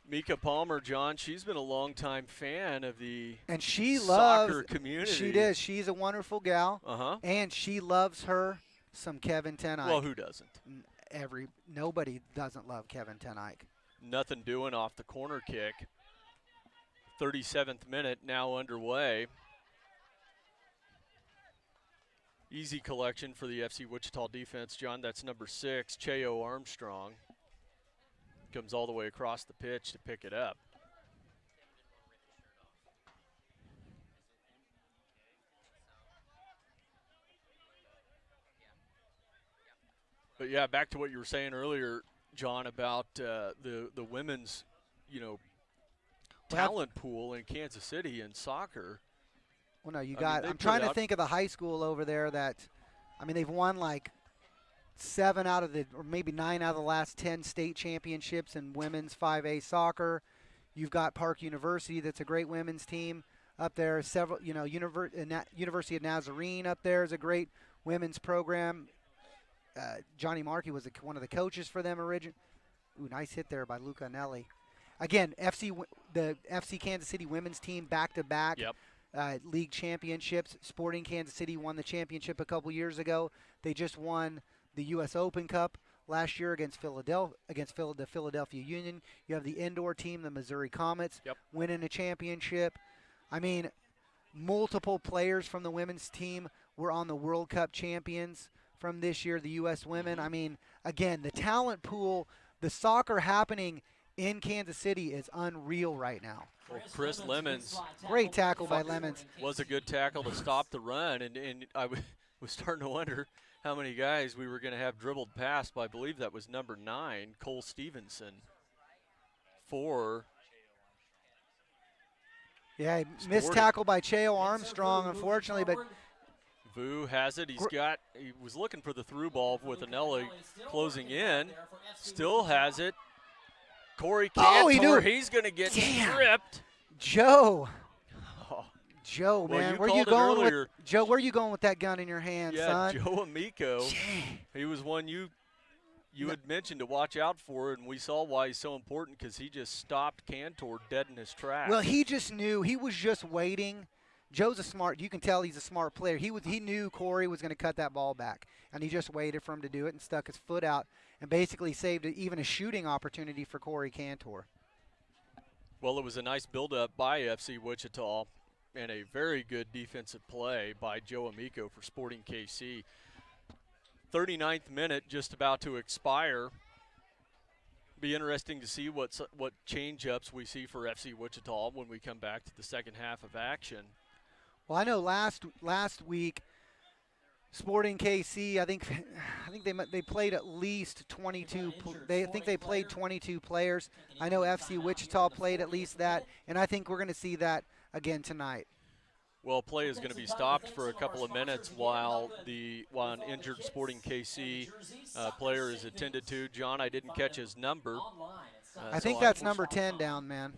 Mika Palmer, John, she's been a longtime fan of the And she soccer loves community. She does. She's a wonderful gal. Uh-huh. And she loves her some Kevin Ten Eyck. Well, who doesn't? Nobody doesn't love Kevin Ten Eyck. Nothing doing off the corner kick. 37th minute now underway. Easy collection for the FC Wichita defense, John. That's number 6, Cheo Armstrong. Comes all the way across the pitch to pick it up. But yeah, back to what you were saying earlier, John, about the women's, talent pool in Kansas City in soccer. Well, no, I'm trying to think of the high school over there that, they've won like 7 out of or maybe 9 out of the last 10 state championships in women's 5A soccer. You've got Park University, that's a great women's team up there. Several, University of Nazarene up there is a great women's program. Johnny Markey was one of the coaches for them originally. Ooh, nice hit there by Luca Nelli. Again, the FC Kansas City women's team back-to-back league championships. Sporting Kansas City won the championship a couple years ago. They just won the U.S. Open Cup last year against the Philadelphia Union. You have the indoor team, the Missouri Comets, winning a championship. Multiple players from the women's team were on the World Cup champions from this year, the U.S. women. Again, the talent pool, the soccer happening in Kansas City is unreal right now. Well, Chris Lemons. Great tackle by Lemons. Was a good tackle to stop the run, and I was starting to wonder how many guys we were going to have dribbled past, but I believe that was number 9, Cole Stevenson, for missed tackle by Cheo Armstrong, unfortunately, but Vu has it. He was looking for the through ball with Anelli closing in. Still has it. Corey Cantor, he's going to get stripped. Joe, Well, man, you where you called it going earlier. Joe, where you going with that gun in your hand, son? Joe Amico. He was one you had mentioned to watch out for, and we saw why he's so important because he just stopped Cantor dead in his tracks. Well, he just knew. He was just waiting. Joe's you can tell he's a smart player. He knew Corey was going to cut that ball back, and he just waited for him to do it and stuck his foot out and basically saved even a shooting opportunity for Corey Cantor. Well, it was a nice build-up by FC Wichita and a very good defensive play by Joe Amico for Sporting KC. 39th minute just about to expire. Be interesting to see what change-ups we see for FC Wichita when we come back to the second half of action. Well, I know last week, Sporting KC, I think they played at least 22. I think they played 22 players. I know FC Wichita played at least that, and I think we're going to see that again tonight. Well, play is going to be stopped for a couple of minutes while an injured Sporting KC player is attended to. John, I didn't catch his number. I think that's number 10 down, man.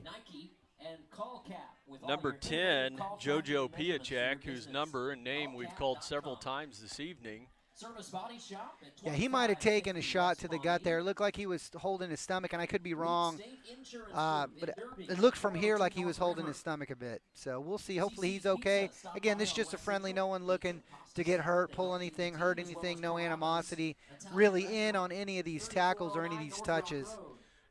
Number 10, Jojo Piacek, whose number and name we've called several times this evening. Yeah, he might have taken a shot to the gut there. It looked like he was holding his stomach, and I could be wrong. But it looked from here like he was holding his stomach a bit. So we'll see. Hopefully he's okay. Again, this is just a friendly. No one looking to get hurt, pull anything, hurt anything. No animosity really in on any of these tackles or any of these touches.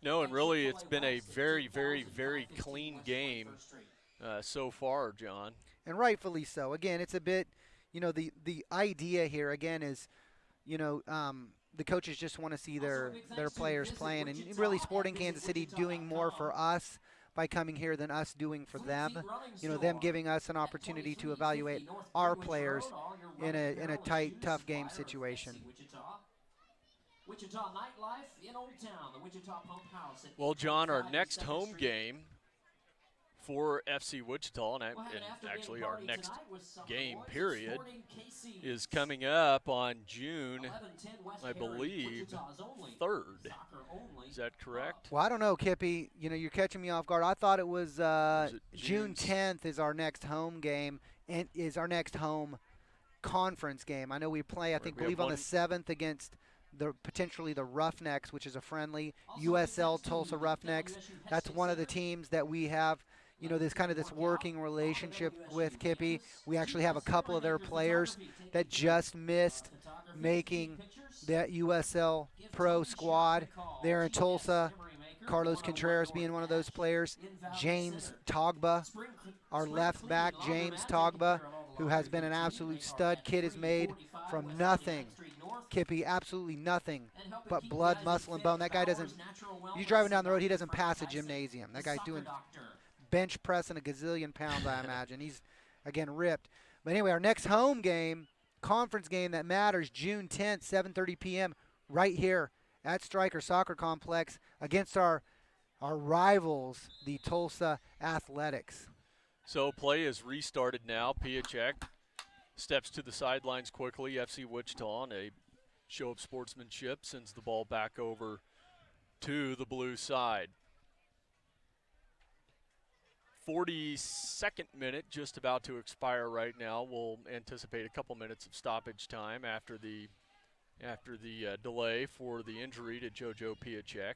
No, and really it's been a very, very, very clean game so far, John. And rightfully so. Again, it's a bit – the idea here, again, is, the coaches just want to see their players playing. And really Sporting Kansas City doing more for us by coming here than us doing for them. Them giving us an opportunity to evaluate our players in a tight, tough game situation. Wichita nightlife in Old Town, the Wichita Pump House. Well, John, our next home game for FC Wichita, and actually our next game period, is coming up on June, I believe, 3rd. Is that correct? Well, I don't know, Kippy. You're catching me off guard. I thought it was June 10th is our next home game and is our next home conference game. I know we play, believe on the 7th against potentially the Roughnecks, which is a friendly. USL Tulsa Roughnecks. That's one of the teams that we have, this working relationship with, Kippy. We actually have a couple of their players that just missed making that USL Pro squad there in Tulsa. Carlos Contreras being one of those players. James Togba, our left back, James Togba, who has been an absolute stud. Kid is made from nothing. Kippy, absolutely nothing but blood, muscle, and bone. That guy doesn't, you're driving down the road, he doesn't pass a gymnasium. That guy's doing bench pressing a gazillion pounds, I imagine. He's, again, ripped. But anyway, our next home game, conference game that matters, June 10th, 7:30 p.m., right here at Stryker Soccer Complex against our rivals, the Tulsa Athletics. So play is restarted now. Piacek steps to the sidelines quickly. FC Wichita on a show of sportsmanship sends the ball back over to the blue side. 42nd minute just about to expire right now. We'll anticipate a couple minutes of stoppage time after the delay for the injury to JoJo Piacek.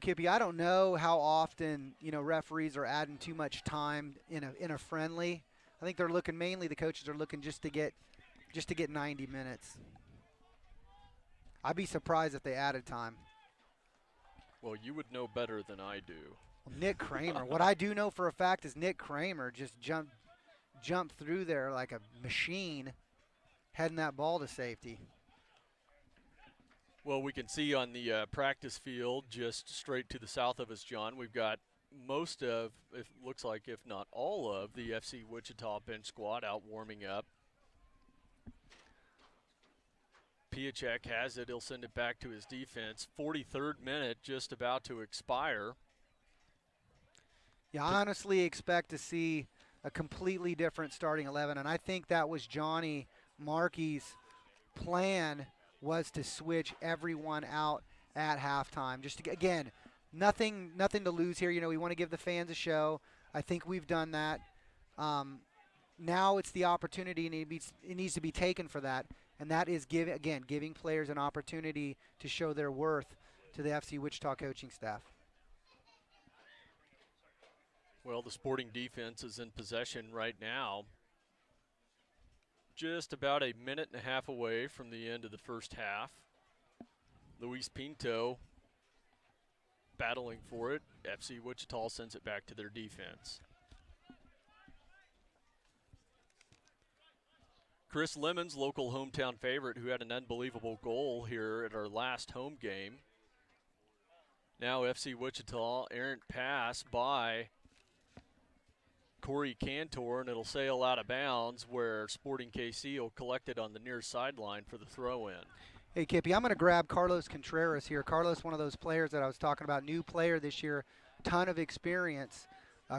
Kippy, I don't know how often, referees are adding too much time in a friendly. I think they're looking, mainly the coaches are looking just to get 90 minutes. I'd be surprised if they added time. Well, you would know better than I do. Well, Nick Kramer. What I do know for a fact is Nick Kramer just jumped through there like a machine, heading that ball to safety. Well, we can see on the practice field just straight to the south of us, John, we've got most of, it looks like if not all of, the FC Wichita bench squad out warming up. Piacek has it. He'll send it back to his defense. 43rd minute just about to expire. Yeah, I honestly expect to see a completely different starting 11, and I think that was Johnny Markey's plan, was to switch everyone out at halftime. Just to, again, nothing to lose here. We want to give the fans a show. I think we've done that. Now it's the opportunity, and it needs to be taken for that. And that is, giving players an opportunity to show their worth to the FC Wichita coaching staff. Well, the Sporting defense is in possession right now. Just about a minute and a half away from the end of the first half. Luis Pinto battling for it. FC Wichita sends it back to their defense. Chris Lemons, local hometown favorite, who had an unbelievable goal here at our last home game. Now FC Wichita, errant pass by Corey Cantor, and it'll sail out of bounds where Sporting KC will collect it on the near sideline for the throw-in. Hey, Kippy, I'm going to grab Carlos Contreras here. Carlos, one of those players that I was talking about, new player this year, ton of experience.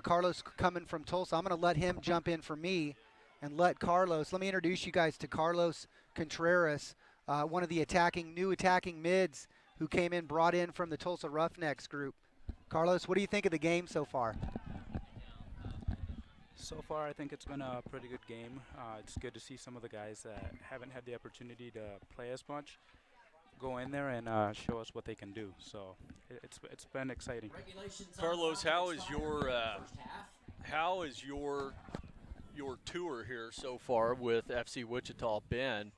Carlos coming from Tulsa. I'm going to let him jump in for me and let me introduce you guys to Carlos Contreras, one of the new attacking mids who came in, brought in from the Tulsa Roughnecks group. Carlos, what do you think of the game so far? So far, I think it's been a pretty good game. It's good to see some of the guys that haven't had the opportunity to play as much go in there and show us what they can do. So it's been exciting. Carlos, how is your tour here so far with FC Wichita been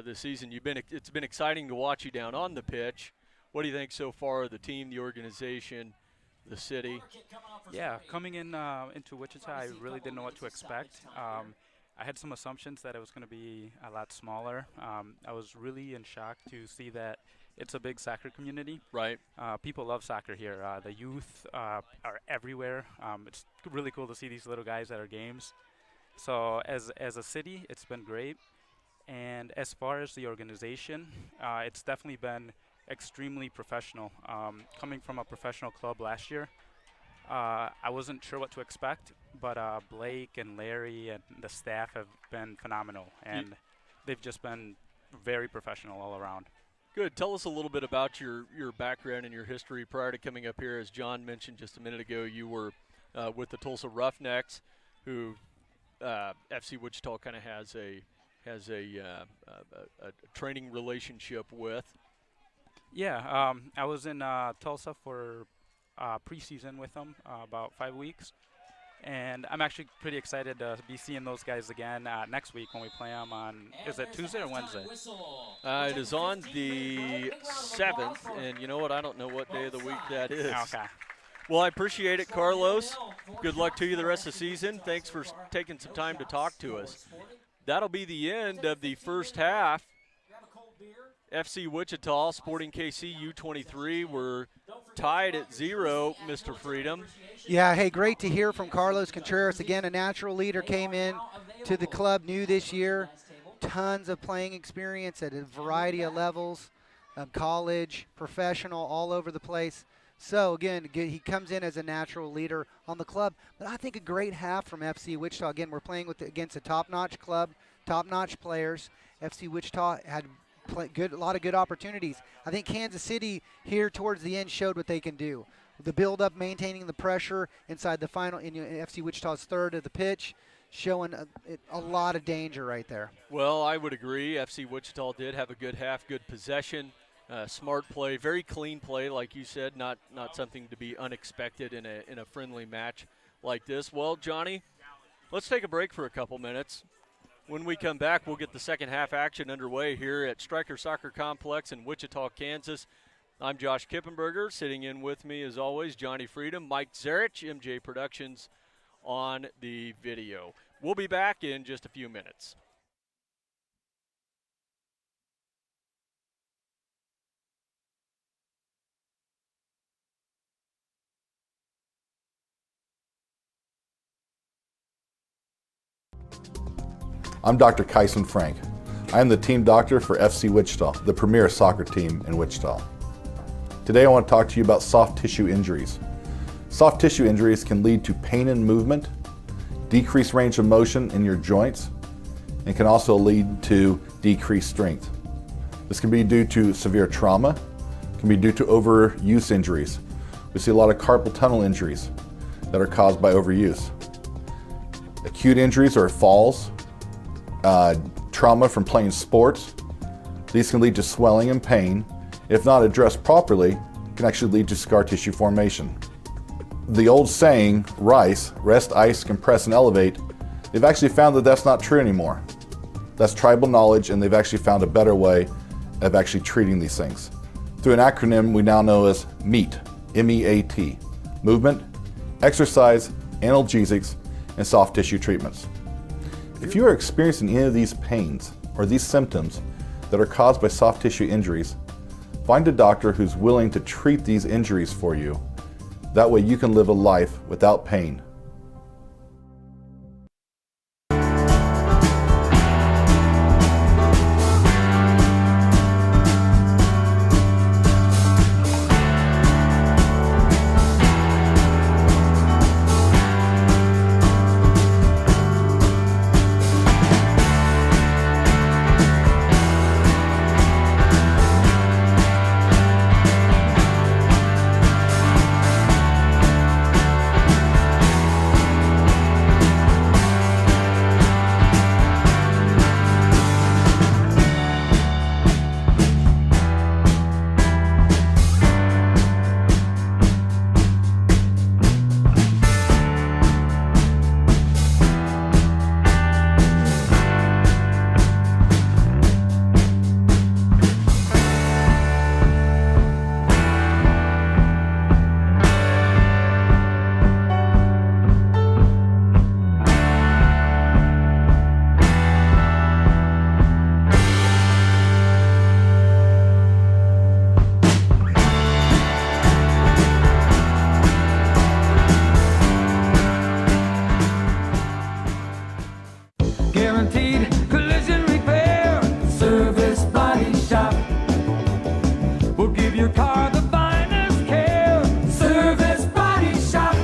this season? It's been exciting to watch you down on the pitch. What do you think so far of the team, the organization, the city? Yeah, coming into Wichita, I really didn't know what to expect. I had some assumptions that it was going to be a lot smaller. I was really in shock to see that it's a big soccer community. Right. People love soccer here. The youth are everywhere. It's really cool to see these little guys at our games. So as a city, it's been great. And as far as the organization, it's definitely been extremely professional. Coming from a professional club last year, I wasn't sure what to expect, but Blake and Larry and the staff have been phenomenal, and they've just been very professional all around. Good. Tell us a little bit about your background and your history prior to coming up here. As John mentioned just a minute ago, you were with the Tulsa Roughnecks, who FC Wichita kind of has a has a training relationship with. Yeah, I was in Tulsa for preseason with them about 5 weeks, and I'm actually pretty excited to be seeing those guys again next week when we play them on, is it Tuesday or Wednesday? It is on the 7th, and you know what? I don't know what day of the week that is. Okay. Well, I appreciate it, Carlos. Good luck to you the rest of the season. Thanks for taking some time to talk to us. That'll be the end of the first half. FC Wichita, Sporting KC, U-23 were tied at 0, Mr. Freedom. Yeah, hey, great to hear from Carlos Contreras. Again, a natural leader came in to the club new this year. Tons of playing experience at a variety of levels, college, professional, all over the place. So, again, he comes in as a natural leader on the club. But I think a great half from FC Wichita. Again, we're playing against a top-notch club, top-notch players. FC Wichita had a lot of good opportunities. I think Kansas City here towards the end showed what they can do. The build-up, maintaining the pressure inside the final, in FC Wichita's third of the pitch, showing a lot of danger right there. Well, I would agree. FC Wichita did have a good half, good possession, smart play, very clean play, like you said, not something to be unexpected in a friendly match like this. Well, Johnny, let's take a break for a couple minutes. When we come back, we'll get the second half action underway here at Stryker Soccer Complex in Wichita, Kansas. I'm Josh Kippenberger. Sitting in with me, as always, Johnny Freedom, Mike Zarich, MJ Productions on the video. We'll be back in just a few minutes. I'm Dr. Kyson Frank. I am the team doctor for FC Wichita, the premier soccer team in Wichita. Today I want to talk to you about soft tissue injuries. Soft tissue injuries can lead to pain in movement, decreased range of motion in your joints, and can also lead to decreased strength. This can be due to severe trauma, can be due to overuse injuries. We see a lot of carpal tunnel injuries that are caused by overuse. Acute injuries are falls, trauma from playing sports. These can lead to swelling and pain. If not addressed properly, can actually lead to scar tissue formation. The old saying, RICE, rest, ice, compress, and elevate, they've actually found that that's not true anymore. That's tribal knowledge, and they've actually found a better way of actually treating these things. Through an acronym we now know as MEAT, M-E-A-T, movement, exercise, analgesics, and soft tissue treatments. If you are experiencing any of these pains or these symptoms that are caused by soft tissue injuries, find a doctor who's willing to treat these injuries for you. That way you can live a life without pain. Repair, Service Body Shop.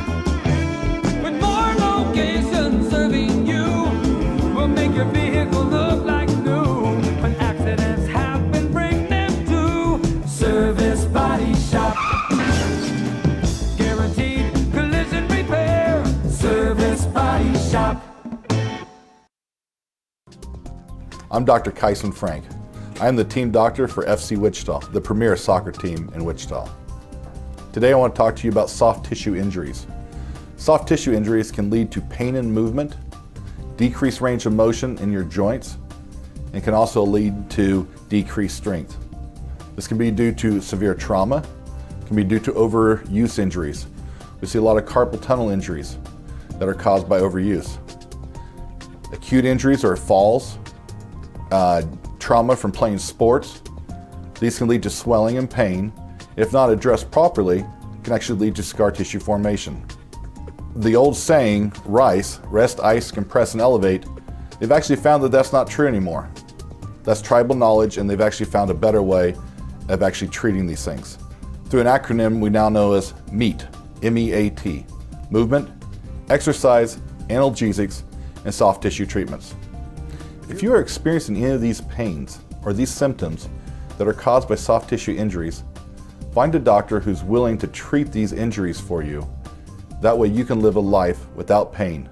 With more locations serving you, we'll make your vehicle look like new. When accidents happen, bring them to Service Body Shop. Guaranteed collision repair, Service Body Shop. Service Body Shop. Guaranteed collision repair, Service Body Shop. I'm Dr. Kyson Frank. I am the team doctor for FC Wichita, the premier soccer team in Wichita. Today I want to talk to you about soft tissue injuries. Soft tissue injuries can lead to pain in movement, decreased range of motion in your joints, and can also lead to decreased strength. This can be due to severe trauma, can be due to overuse injuries. We see a lot of carpal tunnel injuries that are caused by overuse. Acute injuries are falls, trauma from playing sports. These can lead to swelling and pain. If not addressed properly, can actually lead to scar tissue formation. The old saying, rest, ice, compress, and elevate, they've actually found that that's not true anymore. That's tribal knowledge, and they've actually found a better way of actually treating these things. Through an acronym we now know as MEAT, M-E-A-T, movement, exercise, analgesics, and soft tissue treatments. If you are experiencing any of these pains or these symptoms that are caused by soft tissue injuries, find a doctor who's willing to treat these injuries for you. That way you can live a life without pain.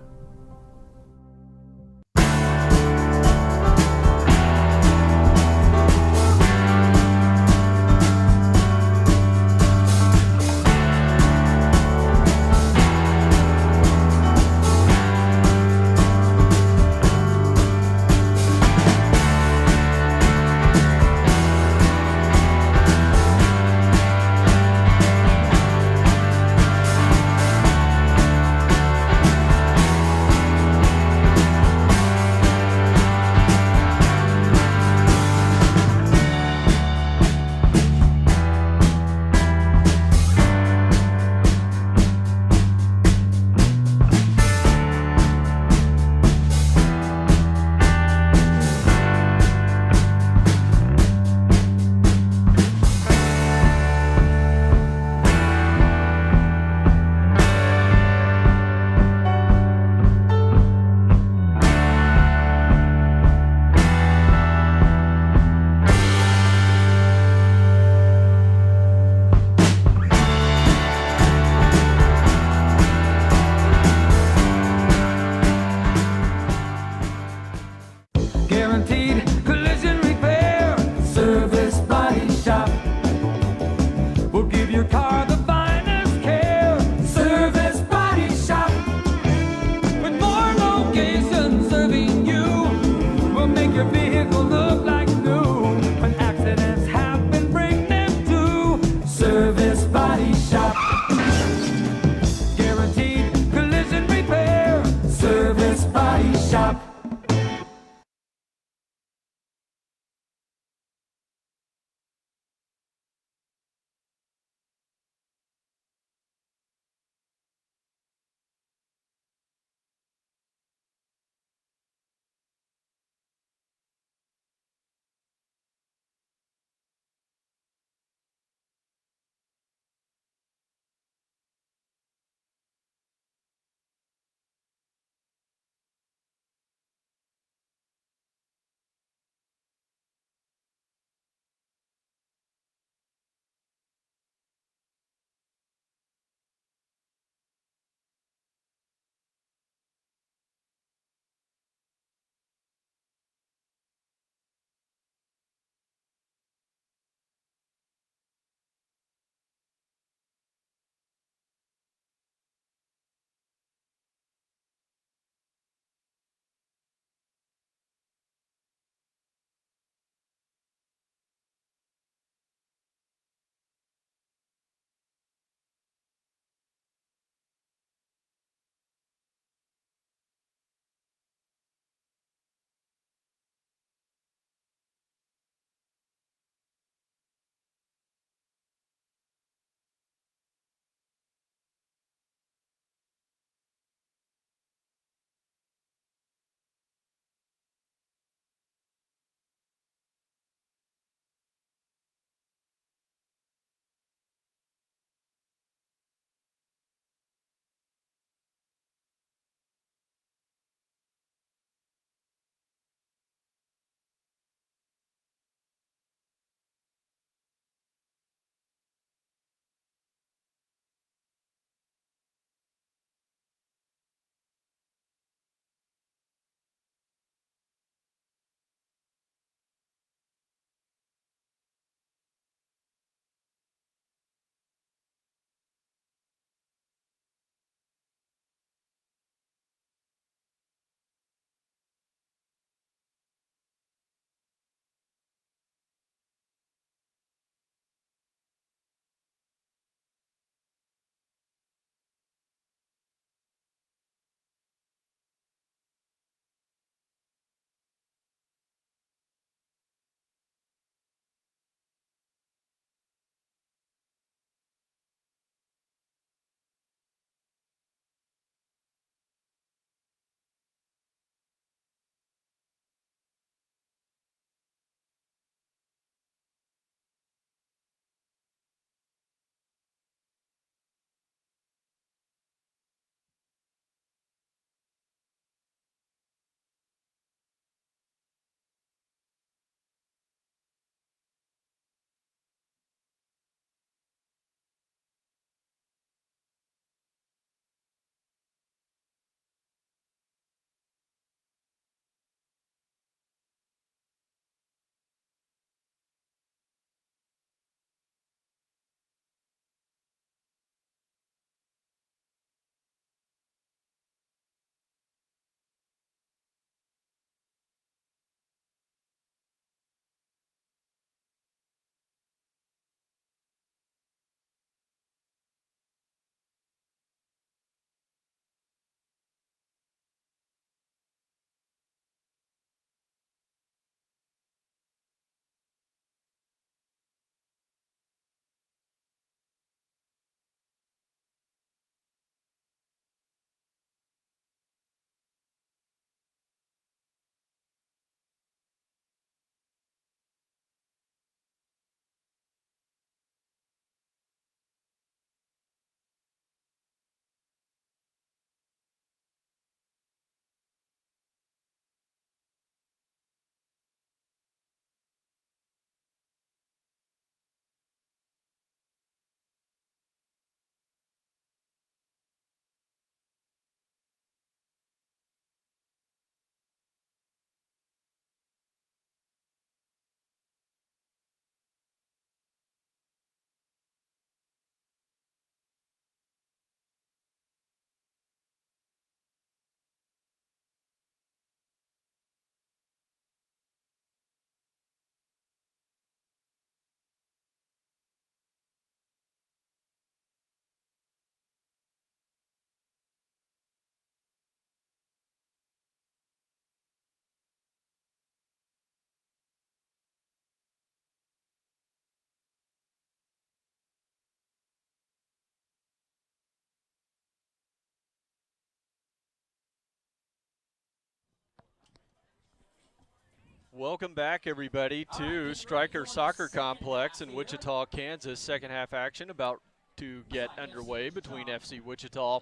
Welcome back, everybody, to Stryker Soccer Complex in Wichita, Kansas. Second half action about to get underway between FC Wichita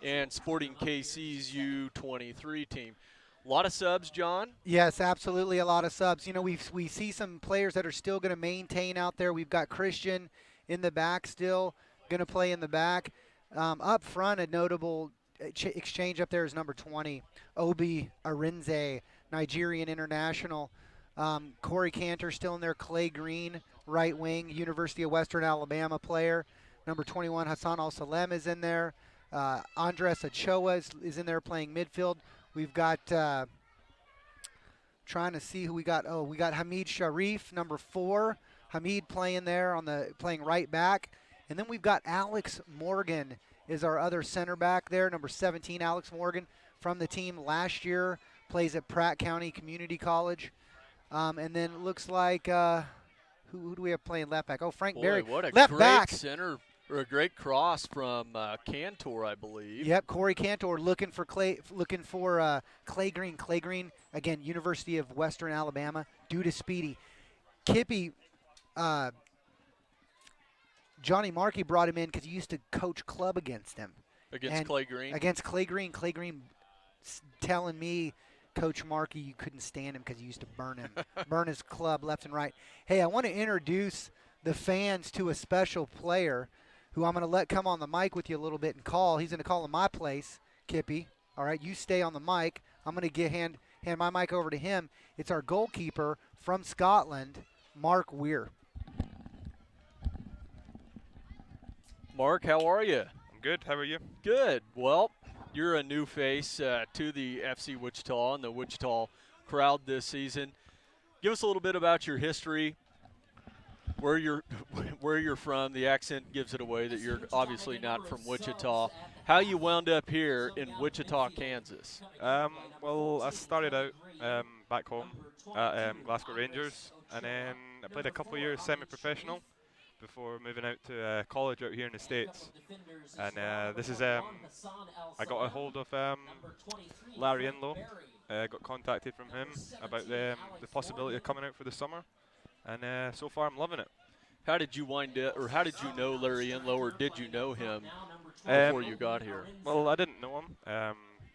and Sporting KC's U-23 team. A lot of subs, John. Yes, absolutely a lot of subs. You know, we see some players that are still going to maintain out there. We've got Christian in the back still going to play in the back. Up front, a notable exchange up there is number 20, Obi Arinze, Nigerian international. Corey Cantor still in there. Clay Green, right wing, University of Western Alabama player. Number 21, Hassan Al-Salem is in there. Andres Ochoa is in there playing midfield. We've got, trying to see who we got. Oh, we got Hamid Sharif, number 4. Hamid playing there playing right back. And then we've got Alex Morgan is our other center back there, number 17, Alex Morgan from the team last year, plays at Pratt County Community College. And then it looks like, who do we have playing left back? Oh, Frank Berry, What a left great back. center, or a great cross from Cantor, I believe. Yep, Corey Cantor looking for Clay Green. Clay Green, again, University of Western Alabama, due to speedy. Kippy, Johnny Markey brought him in because he used to coach club against him. Against Clay Green? Against Clay Green. Clay Green telling me, Coach Markey, you couldn't stand him because you used to burn him, burn his club left and right. Hey, I want to introduce the fans to a special player who I'm going to let come on the mic with you a little bit and call. He's going to call in my place, Kippy. All right, you stay on the mic. I'm going to hand my mic over to him. It's our goalkeeper from Scotland, Mark Weir. Mark, how are you? I'm good. How are you? Good. Well, you're a new face to the FC Wichita and the Wichita crowd this season. Give us a little bit about your history, where you're from. The accent gives it away that you're obviously not from Wichita. How you wound up here in Wichita, Kansas? Well, I started out back home at Glasgow Rangers, and then I played a couple of years semi-professional before moving out to college out here in the States. And this is, I got a hold of Larry Inlow. Got contacted from him about the possibility of coming out for the summer, and so far I'm loving it. How did you wind up, or how did you know Larry Inlow, or did you know him before you got here? Well, I didn't know him,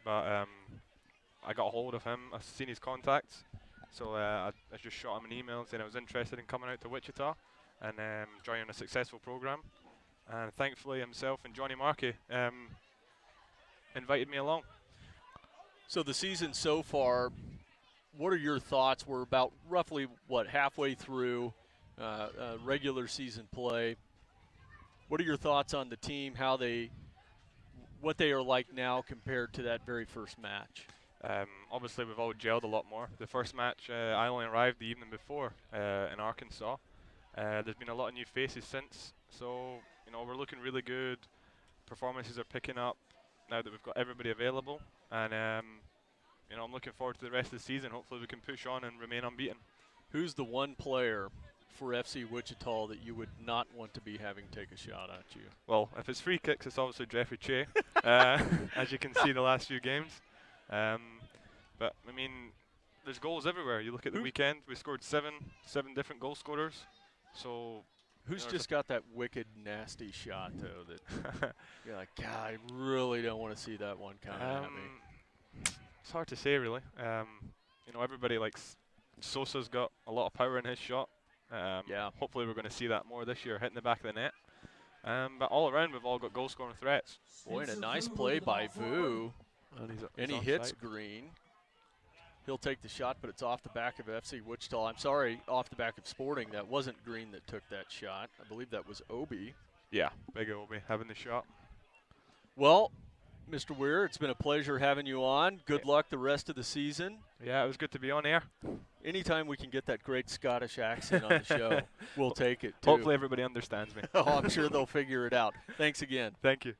but I got a hold of him. I've seen his contacts, so I just shot him an email saying I was interested in coming out to Wichita and joining a successful program. And thankfully himself and Johnny Markey invited me along. So the season so far, what are your thoughts? We're about roughly, halfway through regular season play. What are your thoughts on the team, what they are like now compared to that very first match? Obviously we've all gelled a lot more. The first match, I only arrived the evening before in Arkansas. There's been a lot of new faces since, so we're looking really good. Performances are picking up now that we've got everybody available, and I'm looking forward to the rest of the season. Hopefully we can push on and remain unbeaten. Who's the one player for FC Wichita that you would not want to be having take a shot at you? Well, if it's free kicks, it's obviously Jeffrey Che, as you can see the last few games. But I mean, there's goals everywhere. You look at the weekend, we scored seven different goal scorers. So who's just got that wicked, nasty shot, though, that you're like, God, I really don't want to see that one coming at me? It's hard to say, really. Everybody likes Sosa's got a lot of power in his shot. Yeah. Hopefully we're going to see that more this year, hitting the back of the net. But all around, we've all got goal-scoring threats. Boy, and a nice play by Vu. And he hits Green. He'll take the shot, but it's off the back of FC Wichita. I'm sorry, off the back of Sporting. That wasn't Green that took that shot. I believe that was Obi. Yeah, big Obi having the shot. Well, Mr. Weir, it's been a pleasure having you on. Good luck the rest of the season. Yeah, it was good to be on air. Anytime we can get that great Scottish accent on the show, we'll take it, too. Hopefully everybody understands me. Oh, I'm sure they'll figure it out. Thanks again. Thank you.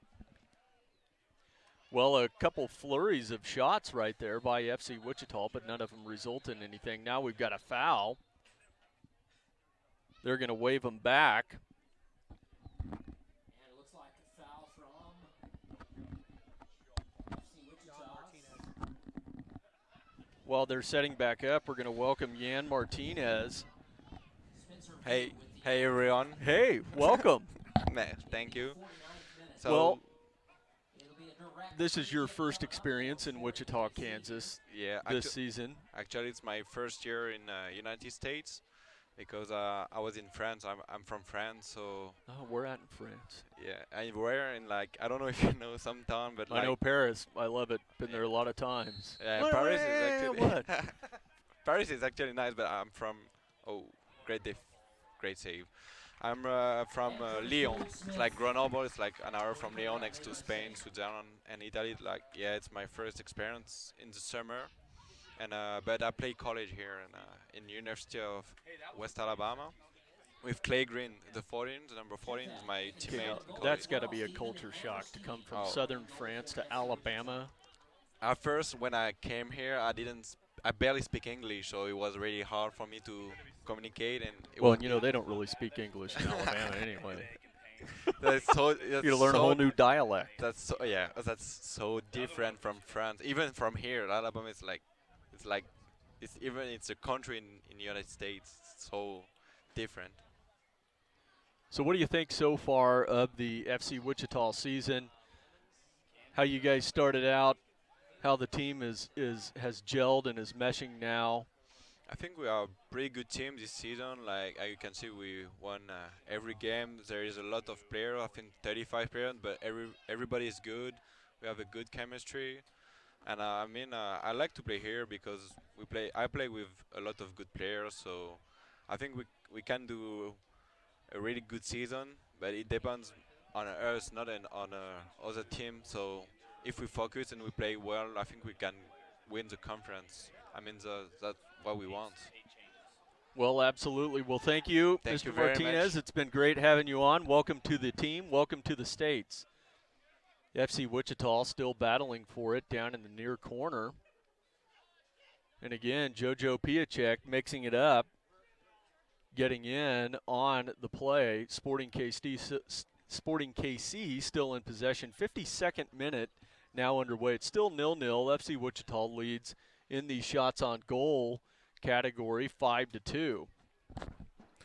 Well, a couple flurries of shots right there by FC Wichita, but none of them result in anything. Now we've got a foul. They're going to wave them back. And it looks like a foul from FC Wichita. while they're setting back up, we're going to welcome Yan Martinez. Hey, hey everyone. Hey, welcome. Thank you. So, Well, this is your first experience in Wichita, Kansas yeah, this season. actually it's my first year in United States because I was in France. I'm from France, so Oh, we're at in France. yeah. And we're in like I don't know if you know some town, but I know Paris. I love it. Been there a lot of times. Paris is actually what? Paris is actually nice, but I'm from great save. I'm from Lyon. It's like Grenoble. It's like an hour from Lyon, next to Spain, Switzerland, and Italy. Like yeah, it's my first experience in the summer, and but I play college here in University of West Alabama with Clay Green, the number 14 is my teammate. Now, in college. that's got to be a culture shock to come from Oh. southern France to Alabama. At first, when I came here, I barely speak English, so it was really hard for me to communicate. And it Well, was and you know they don't really speak English in Alabama anyway. that's so You got to learn a whole new dialect. That's so different from France. Even from here, Alabama is like, it's a country in the United States. It's so different. So what do you think so far of the FC Wichita season? How you guys started out? How the team has gelled and is meshing now? I think we are a pretty good team this season. Like you can see, we won every game. There is a lot of players. I think 35 players, but everybody is good. We have a good chemistry, and I like to play here because I play with a lot of good players. So I think we can do a really good season, but it depends on us, not on other team. So if we focus and we play well, I think we can win the conference. That's what we want. Well, absolutely. Well, thank you, Thank Mr. you very Martinez. much. It's been great having you on. Welcome to the team. Welcome to the States. FC Wichita still battling for it down in the near corner. And again, JoJo Piacek mixing it up, getting in on the play. Sporting KC still in possession. 52nd minute now underway. It's still 0-0. FC Wichita leads in the shots on goal category 5-2.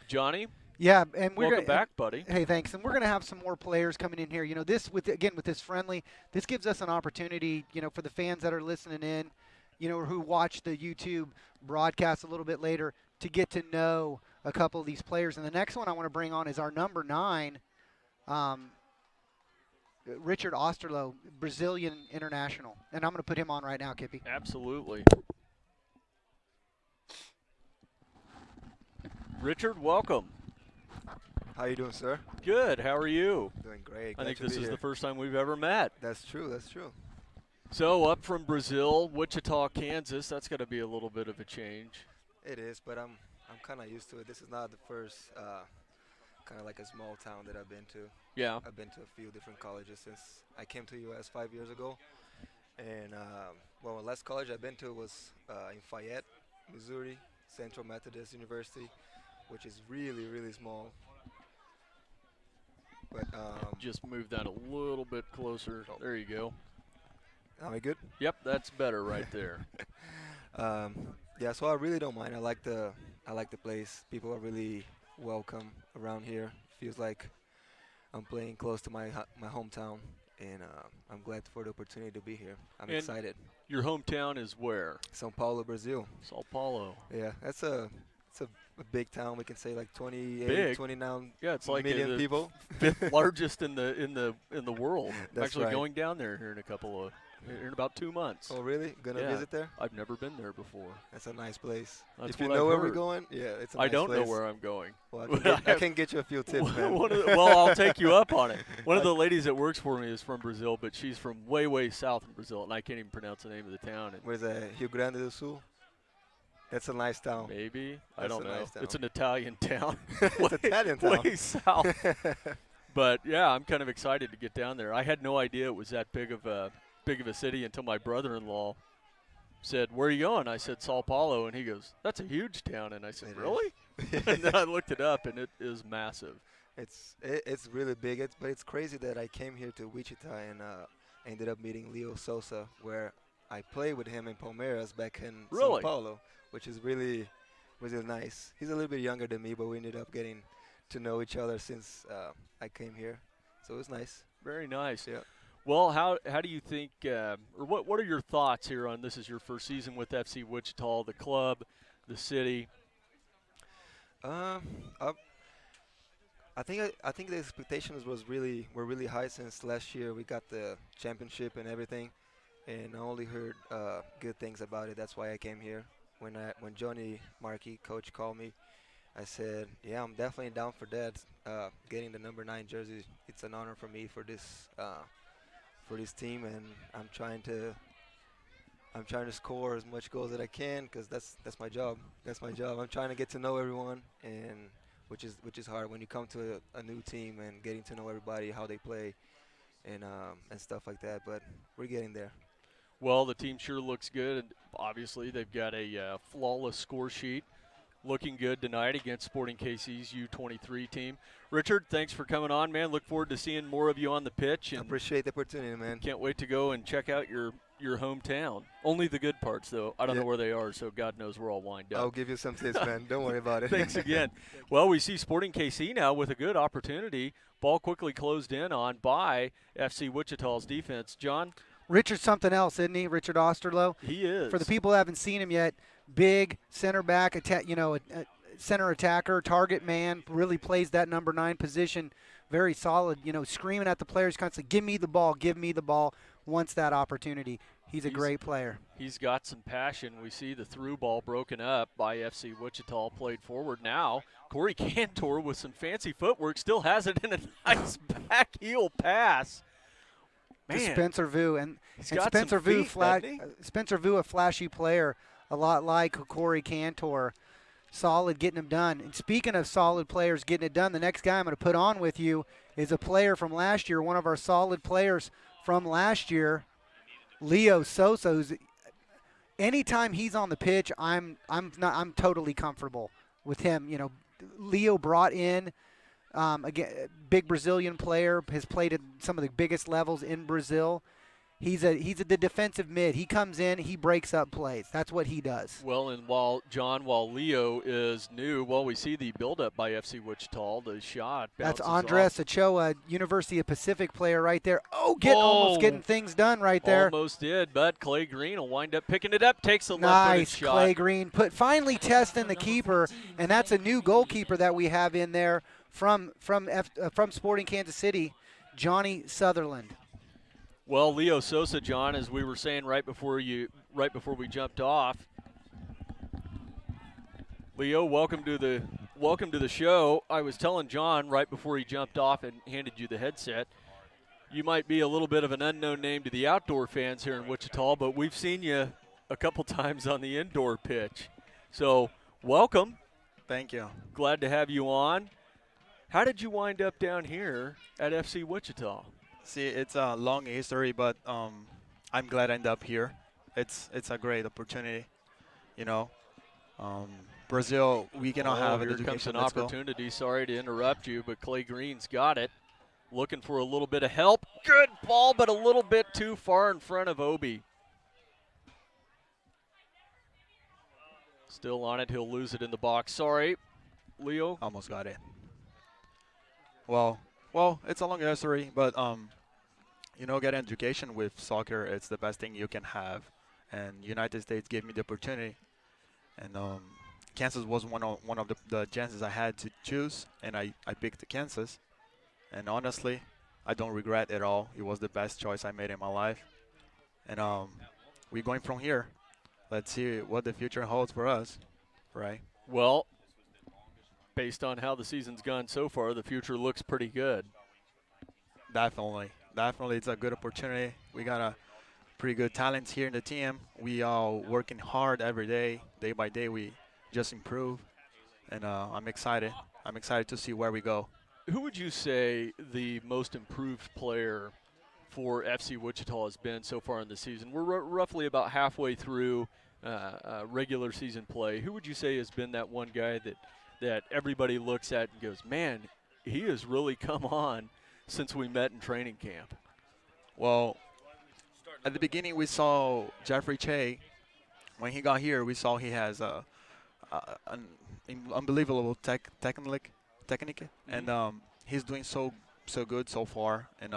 Johnny, Yeah, and we're welcome gonna, back, buddy. Hey, thanks. And we're going to have some more players coming in here. You know, with this friendly, this gives us an opportunity, you know, for the fans that are listening in, you know, who watch the YouTube broadcast a little bit later to get to know a couple of these players. And the next one I want to bring on is our number 9, Richard Osterloh, Brazilian international. And I'm going to put him on right now, Kippy. Absolutely. Richard, welcome. How you doing, sir? Good. How are you? Doing great. I think Glad to this be is here. the first time we've ever met. That's true. That's true. So up from Brazil, Wichita, Kansas. That's got to be a little bit of a change. It is, but I'm kind of used to it. This is not the first kind of like a small town that I've been to. Yeah. I've been to a few different colleges since I came to U.S. 5 years ago. And well, the last college I've been to was in Fayette, Missouri, Central Methodist University, which is really, really small. But Just move that a little bit closer. There you go. am I good? Yep, that's better right there. Yeah, so I really don't mind. I like the place. People are really welcome around here. Feels like I'm playing close to my hometown, and I'm glad for the opportunity to be here. I'm And excited. Your hometown is where? São Paulo, Brazil. Sao Paulo. Yeah, it's a big town. We can say like 28, Big. 29 Yeah, it's like million the people. fifth largest in the world. I'm That's actually right. going down there here in about 2 months. Oh, really? Gonna Yeah. visit there? I've never been there before. That's a nice place. That's if you what know I've where we're heard. going, yeah, it's a I nice don't know place. where I'm going. Well, I can get you a few tips, man. Well, I'll take you up on it. One of the ladies that works for me is from Brazil, but she's from way, way south in Brazil, and I can't even pronounce the name of the town. And Where's that? Rio Grande do Sul? That's a nice town. maybe. I That's don't a know. nice town. It's an Italian town. It's Italian town. Way south. But, yeah, I'm kind of excited to get down there. I had no idea it was that big of a city until my brother-in-law said, "Where are you going?" I said, "Sao Paulo." And he goes, "That's a huge town." And I said, It "Really?" And then I looked it up, and it is massive. It's really big. But it's crazy that I came here to Wichita and ended up meeting Leo Sosa, where I played with him in Palmeiras back in Really? Sao Paulo, which is really nice. He's a little bit younger than me, but we ended up getting to know each other since I came here, so it was nice. Very nice. Yeah. Well, how do you think, or what are your thoughts here on this is your first season with FC Wichita, the club, the city? I think the expectations were really high since last year. We got the championship and everything, and I only heard good things about it. That's why I came here. When Johnny Markey, coach, called me, I said, yeah, I'm definitely down for that. Getting the number 9 jersey, it's an honor for me for this team, and I'm trying to score as much goals as I can, because that's my job. That's my job. I'm trying to get to know everyone, and which is hard when you come to a new team and getting to know everybody, how they play, and stuff like that. But we're getting there. Well, the team sure looks good. Obviously, they've got a flawless score sheet. Looking good tonight against Sporting KC's U-23 team. Richard, thanks for coming on, man. Look forward to seeing more of you on the pitch. I And appreciate the opportunity, man. can't wait to go and check out your hometown. Only the good parts, though. I don't know where they are, so God knows where I'll wind up. I'll give you some tips, man. Don't worry about it. Thanks again. Well, we see Sporting KC now with a good opportunity. Ball quickly closed in on by FC Wichita's defense. John? Richard's something else, isn't he? Richard Osterloh. He is. For the people who haven't seen him yet, big center back, center attacker, target man, really plays that number 9 position very solid, screaming at the players constantly, give me the ball, wants that opportunity. He's a great player. He's got some passion. We see the through ball broken up by FC Wichita, played forward now. Corey Cantor with some fancy footwork still has it in a nice back heel pass. To Man, Spencer Vu, and got Spencer some Vu, feet, doesn't he? Spencer Vu, a flashy player, a lot like Corey Cantor, solid getting them done. And speaking of solid players getting it done, the next guy I'm going to put on with you is a player from last year, one of our solid players from last year, Leo Sosa. Who's, anytime he's on the pitch, I'm totally comfortable with him. Leo brought in. Again, big Brazilian player, has played at some of the biggest levels in Brazil. He's the defensive mid. He comes in, he breaks up plays. That's what he does. Well, and while Leo is new, we see the build-up by FC Wichita. The shot That's bounces Andres off. Ochoa, University of Pacific player right there. Almost getting things done right there. Almost did, but Clay Green will wind up picking it up, takes a left-footed Nice, shot. Clay Green. Finally testing the keeper, and that's a new goalkeeper that we have in there from Sporting Kansas City, Johnny Sutherland. Well, Leo Sosa, John, as we were saying right before we jumped off. Leo, welcome to the show. I was telling John right before he jumped off and handed you the headset, you might be a little bit of an unknown name to the outdoor fans here in Wichita, but we've seen you a couple times on the indoor pitch. So, welcome. Thank you. Glad to have you on. How did you wind up down here at FC Wichita? See, it's a long history, but I'm glad I ended up here. It's a great opportunity, Brazil, we cannot have here education. Comes an Let's go. opportunity. Sorry to interrupt you, but Clay Green's got it. Looking for a little bit of help. Good ball, but a little bit too far in front of Obi. Still on it. He'll lose it in the box. Sorry, Leo. Almost got it. Well, it's a long history, but get education with soccer. It's the best thing you can have, and United States gave me the opportunity, and Kansas was one of the chances I had to choose, and I picked Kansas, and honestly, I don't regret at all. It was the best choice I made in my life, and we're going from here. Let's see what the future holds for us, right? Well, based on how the season's gone so far, the future looks pretty good. Definitely, it's a good opportunity. We got a pretty good talents here in the team. We are working hard every day by day. We just improve, and I'm excited. I'm excited to see where we go. Who would you say the most improved player for FC Wichita has been so far in the season? We're roughly about halfway through regular season play. Who would you say has been that one guy that everybody looks at and goes, man, he has really come on since we met in training camp? Well, at the beginning we saw Jeffrey Che. When he got here, we saw he has an unbelievable technique, and he's doing so good so far. And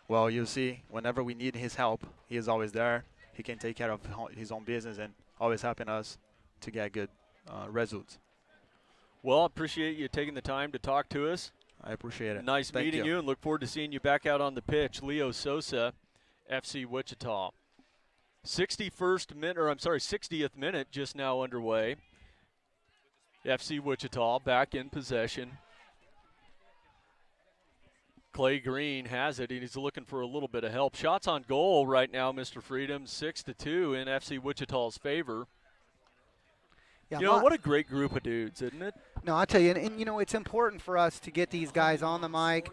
well, you see, whenever we need his help, he is always there. He can take care of his own business and always helping us to get good results. Well, I appreciate you taking the time to talk to us. I appreciate it. Nice Thank meeting you, and look forward to seeing you back out on the pitch. Leo Sosa, FC Wichita. 60th minute just now underway. FC Wichita back in possession. Clay Green has it, and he's looking for a little bit of help. Shots on goal right now, Mr. Freedom, 6-2 in FC Wichita's favor. Yeah, what a great group of dudes, isn't it? No, I tell you, and it's important for us to get these guys on the mic.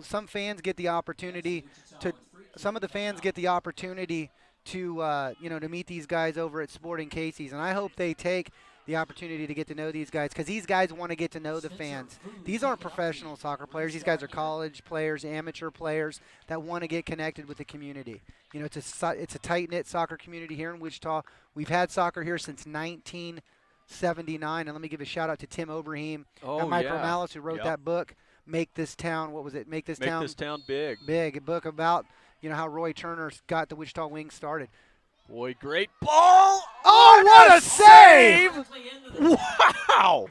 Some fans get the opportunity to. Some of the fans get the opportunity to meet these guys over at Sporting Casey's, and I hope they take the opportunity to get to know these guys, because these guys want to get to know the fans. These aren't professional soccer players. These guys are college players, amateur players that want to get connected with the community. It's a tight-knit soccer community here in Wichita. We've had soccer here since 1979, and let me give a shout-out to Tim Oberheim and Mike Romalis, who wrote that book, Make This Town, what was it? Make This Town Big. Big, a book about how Roy Turner got the Wichita Wings started. Boy, great ball! Oh, what a save! Wow!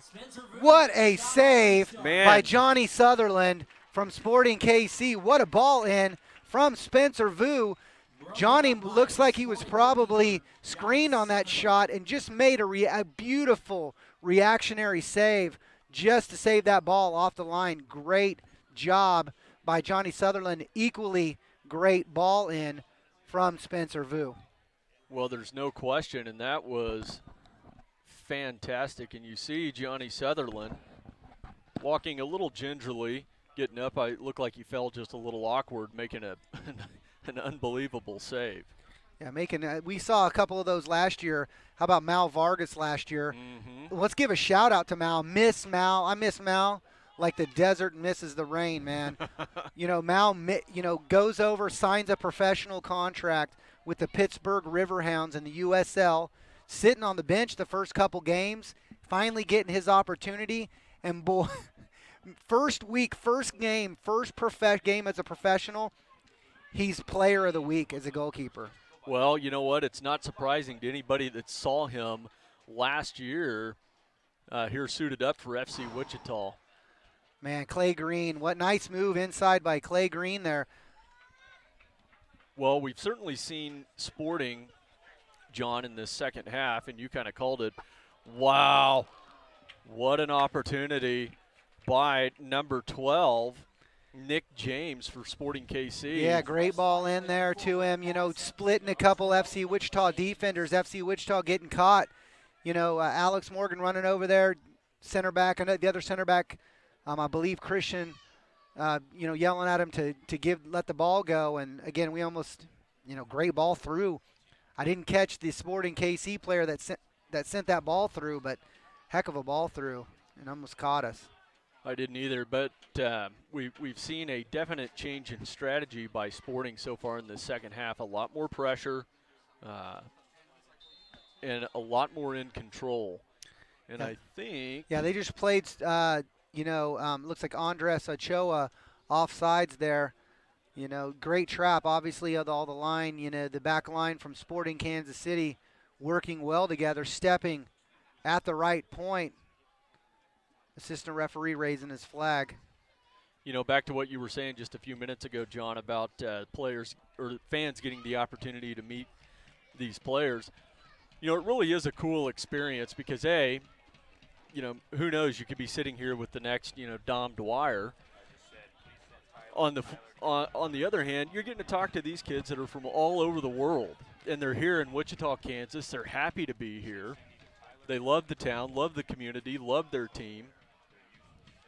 What a save Man. by Johnny Sutherland from Sporting KC. What a ball in from Spencer Vu. Johnny looks like he was probably screened on that shot and just made a beautiful reactionary save just to save that ball off the line. Great job by Johnny Sutherland. Equally great ball in from Spencer Vu. Well, there's no question, and that was fantastic. And you see Johnny Sutherland walking a little gingerly, getting up. I looked like he felt just a little awkward, making an unbelievable save. Yeah, we saw a couple of those last year. How about Mal Vargas last year? Mm-hmm. Let's give a shout out to Mal. Miss Mal. I miss Mal like the desert misses the rain, man. Mal, goes over, signs a professional contract with the Pittsburgh Riverhounds in the USL, sitting on the bench the first couple games, finally getting his opportunity. And boy, first game as a professional, he's player of the week as a goalkeeper. Well, you know what? It's not surprising to anybody that saw him last year here suited up for FC Wichita. Man, Clay Green, what nice move inside by Clay Green there. Well, we've certainly seen Sporting, John, in this second half, and you kind of called it. Wow, what an opportunity by number 12, Nick James, for Sporting KC. Yeah, great ball in there to him, splitting a couple FC Wichita defenders. FC Wichita getting caught. Alex Morgan running over there, center back, and the other center back, I believe Christian, yelling at him to let the ball go. And again, we almost, great ball through. I didn't catch the Sporting KC player that sent that ball through, but heck of a ball through, and almost caught us. I didn't either, but we've seen a definite change in strategy by Sporting so far in the second half. A lot more pressure and a lot more in control. And I think... Yeah, they just played, looks like Andres Ochoa offsides there. Great trap, obviously, of all the line, the back line from Sporting Kansas City working well together, stepping at the right point. Assistant referee raising his flag. Back to what you were saying just a few minutes ago, John, about players or fans getting the opportunity to meet these players. It really is a cool experience because, who knows, you could be sitting here with the next, Dom Dwyer. On the other hand, you're getting to talk to these kids that are from all over the world, and they're here in Wichita, Kansas. They're happy to be here. They love the town, love the community, love their team.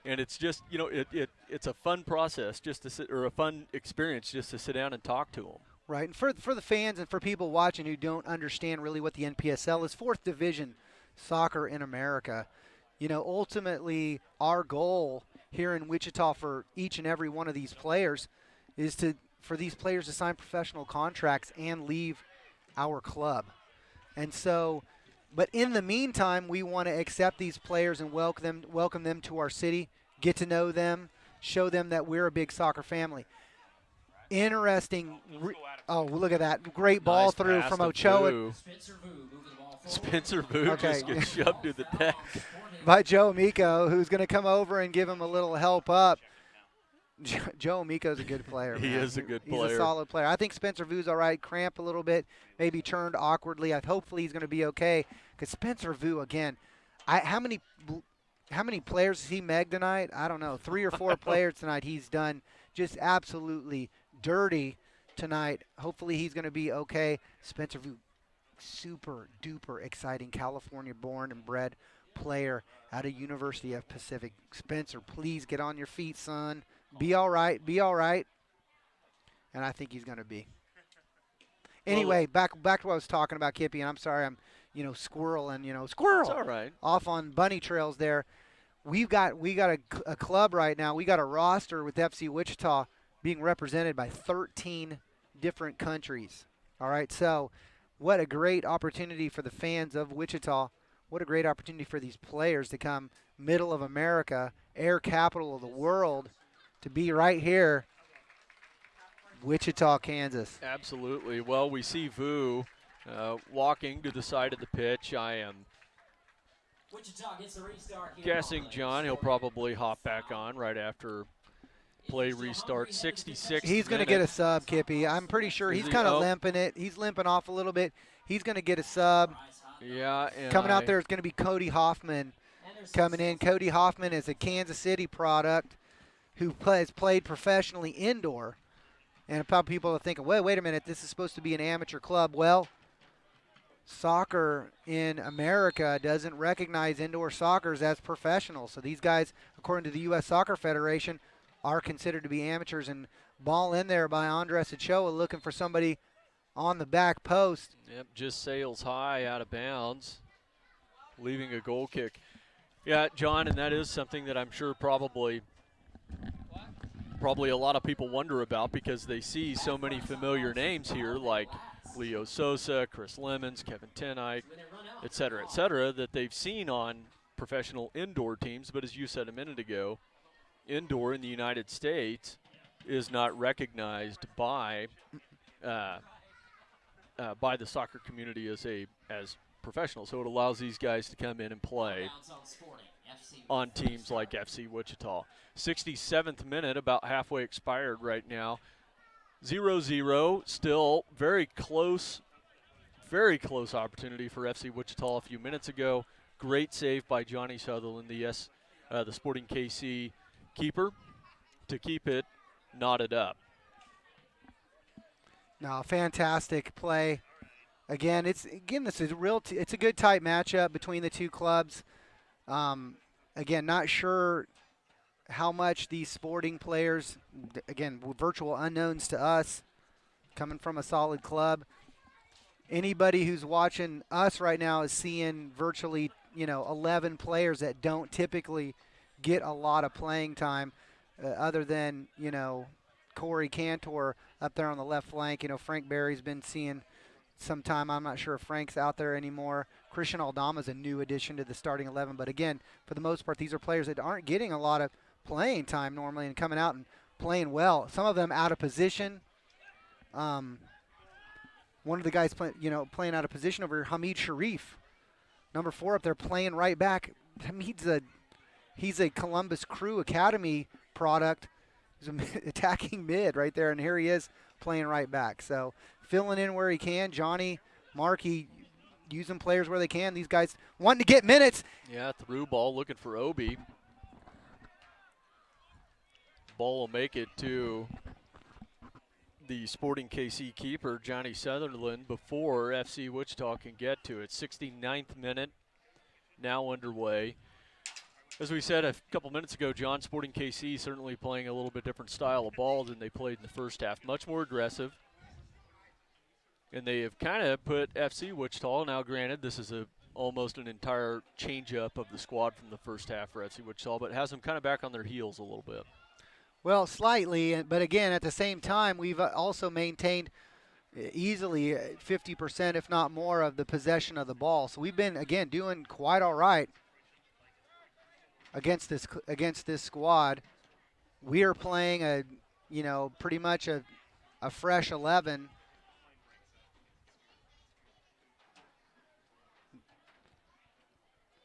And it's just, it's a fun process just to sit, or a fun experience just to sit down and talk to them. Right, and for the fans and for people watching who don't understand really what the NPSL is, 4th Division soccer in America. Ultimately, our goal here in Wichita for each and every one of these players is for these players to sign professional contracts and leave our club. And so, but in the meantime, we want to accept these players and welcome them to our city, get to know them, show them that we're a big soccer family. Interesting. Oh, look at that. Great ball Nice through pass from to Ochoa. Vu. Spencer Vu Okay. just gets shoved to the deck. By Joe Amico, who's going to come over and give him a little help up. Joe Amico's a good player. He man. is a good He's player. a solid player. I think Spencer Vu's all right. Cramp a little bit, maybe turned awkwardly. Hopefully he's going to be okay. Because Spencer Vu, again, how many players has he megged tonight? I don't know. 3 or 4 players tonight he's done just absolutely dirty tonight. Hopefully he's going to be okay. Spencer Vu, super duper exciting, California-born and bred player out of University of Pacific. Spencer, please get on your feet, son. Be all right. Be all right. And I think he's going to be. Anyway, back to what I was talking about, Kippy, and I'm sorry I'm, squirrel. It's all right. Off on bunny trails there. We got a club right now. We got a roster with FC Wichita being represented by 13 different countries. All right, so what a great opportunity for the fans of Wichita. What a great opportunity for these players to come middle of America, air capital of the world, to be right here, Wichita, Kansas. Absolutely. Well, we see Vu walking to the side of the pitch. I am guessing, John, he'll probably hop back on right after play restart. 66. He's going to get a sub, Kippy. I'm pretty sure he's kind of limping it. He's limping off a little bit. He's going to get a sub. Yeah. And coming out there is going to be Cody Hoffman coming in. Cody Hoffman is a Kansas City product who has played professionally indoor. And probably people are thinking, wait a minute, this is supposed to be an amateur club. Well, soccer in America doesn't recognize indoor soccer as professional. So these guys, according to the U.S. Soccer Federation, are considered to be amateurs. And ball in there by Andres Ochoa, looking for somebody on the back post. Yep, just sails high out of bounds, leaving a goal kick. Yeah, John, and that is something that I'm sure probably a lot of people wonder about, because they see so many familiar names here like Leo Sosa, Chris Lemons, Kevin Tenike, et cetera, that they've seen on professional indoor teams. But as you said a minute ago, indoor in the United States is not recognized by the soccer community as professional. So it allows these guys to come in and play on teams like FC Wichita. 67th minute, about halfway expired right now. 0-0, still very close opportunity for FC Wichita a few minutes ago. Great save by Johnny Sutherland, the Sporting KC keeper, to keep it knotted up. No, fantastic play. This is it's a good tight matchup between the two clubs. Again, not sure how much these Sporting players, again, virtual unknowns to us, coming from a solid club. Anybody who's watching us right now is seeing virtually, 11 players that don't typically get a lot of playing time, other than, Corey Cantor up there on the left flank. Frank Berry's been seeing some time. I'm not sure if Frank's out there anymore. Christian Aldama's a new addition to the starting 11. But again, for the most part, these are players that aren't getting a lot of playing time normally and coming out and playing well. Some of them out of position. One of the guys playing out of position over here, Hamid Sharif, number 4 up there, playing right back. He's a Columbus Crew Academy product. He's an attacking mid right there, and here he is playing right back. So filling in where he can. Johnny, Markey, using players where they can. These guys wanting to get minutes. Yeah, through ball, looking for Obi. Ball will make it to the Sporting KC keeper, Johnny Sutherland, before FC Wichita can get to it. 69th minute, now underway. As we said a couple minutes ago, John, Sporting KC certainly playing a little bit different style of ball than they played in the first half. Much more aggressive. And they have kind of put FC Wichita, now granted this is almost an entire change-up of the squad from the first half for FC Wichita, but has them kind of back on their heels a little bit. Well, slightly, but again, at the same time, we've also maintained easily 50%, if not more, of the possession of the ball. So we've been, again, doing quite all right against this squad. We are playing pretty much a fresh 11.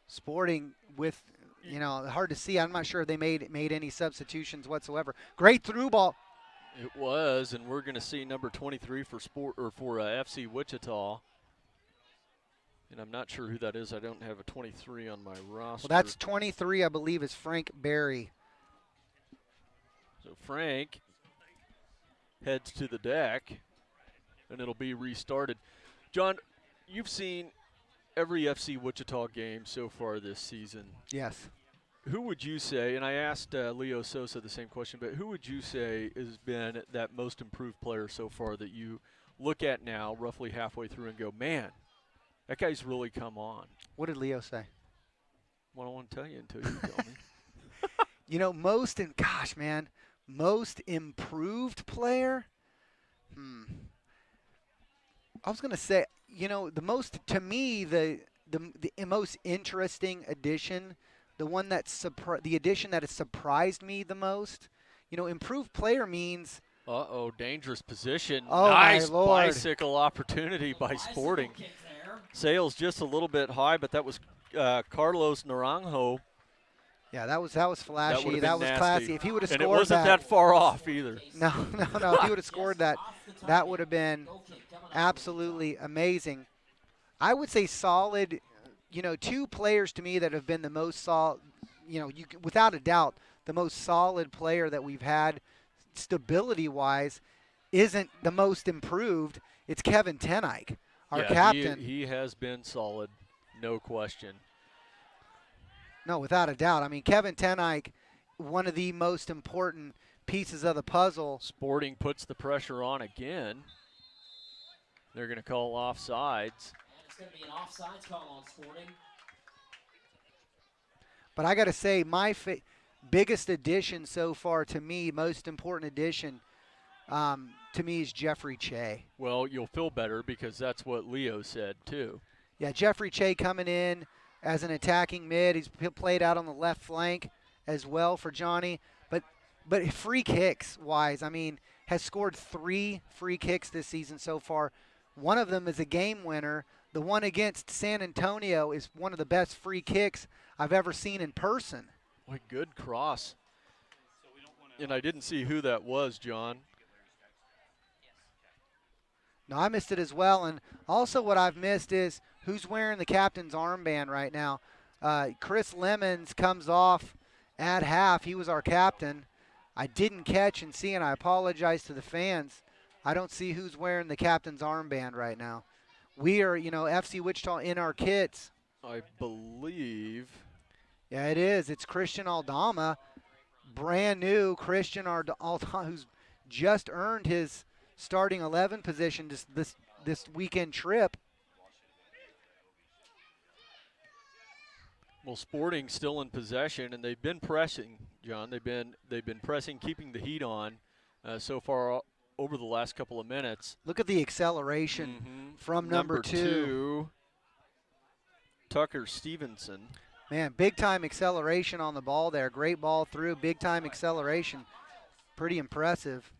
Sporting with, hard to see. I'm not sure if they made any substitutions whatsoever. Great through ball. It was, and we're going to see number 23 for FC Wichita. And I'm not sure who that is. I don't have a 23 on my roster. Well, that's 23, I believe, is Frank Berry. So Frank heads to the deck, and it'll be restarted. John, you've seen every FC Wichita game so far this season. Yes. Who would you say, and I asked Leo Sosa the same question, but who would you say has been that most improved player so far that you look at now, roughly halfway through, and go, man, that guy's really come on? What did Leo say? Well, I don't want to tell you until you tell me. Most improved player? I was going to say, the most, to me, the most interesting addition, the one the addition that has surprised me the most, improved player means. Dangerous position. Oh, nice my Lord. bicycle opportunity by Sporting. Sails just a little bit high, but that was Carlos Naranjo. Yeah, that was flashy. That was nasty. classy. If he would have scored that. And it wasn't that far off either. No. If he would have scored that, that would have been absolutely amazing. I would say solid, two players to me that have been the most solid, without a doubt, the most solid player that we've had stability-wise isn't the most improved. It's Kevin Tenike, our captain. He has been solid, no question. No, without a doubt. I mean, Kevin Tenike, one of the most important pieces of the puzzle. Sporting puts the pressure on again. They're going to call offsides. And it's going to be an offsides call on Sporting. But I got to say, my biggest addition so far to me, most important addition to me is Jeffrey Che. Well, you'll feel better because that's what Leo said too. Yeah, Jeffrey Che coming in as an attacking mid. He's played out on the left flank as well for Johnny. But free kicks wise, I mean, has scored 3 free kicks this season so far. One of them is a game winner. The one against San Antonio is one of the best free kicks I've ever seen in person. What a good cross. And I didn't see who that was, John. No, I missed it as well. And also what I've missed is who's wearing the captain's armband right now. Chris Lemons comes off at half. He was our captain. I didn't catch and see, and I apologize to the fans. I don't see who's wearing the captain's armband right now. We are, FC Wichita in our kits. I believe. Yeah, it is. It's Christian Aldama, brand new Christian Aldama, who's just earned his starting 11 position this weekend trip. Well, Sporting still in possession, and they've been pressing, John. They've been pressing, keeping the heat on so far over the last couple of minutes. Look at the acceleration from number two. Tucker Stevenson. Man, big-time acceleration on the ball there. Great ball through, big-time acceleration. Pretty impressive.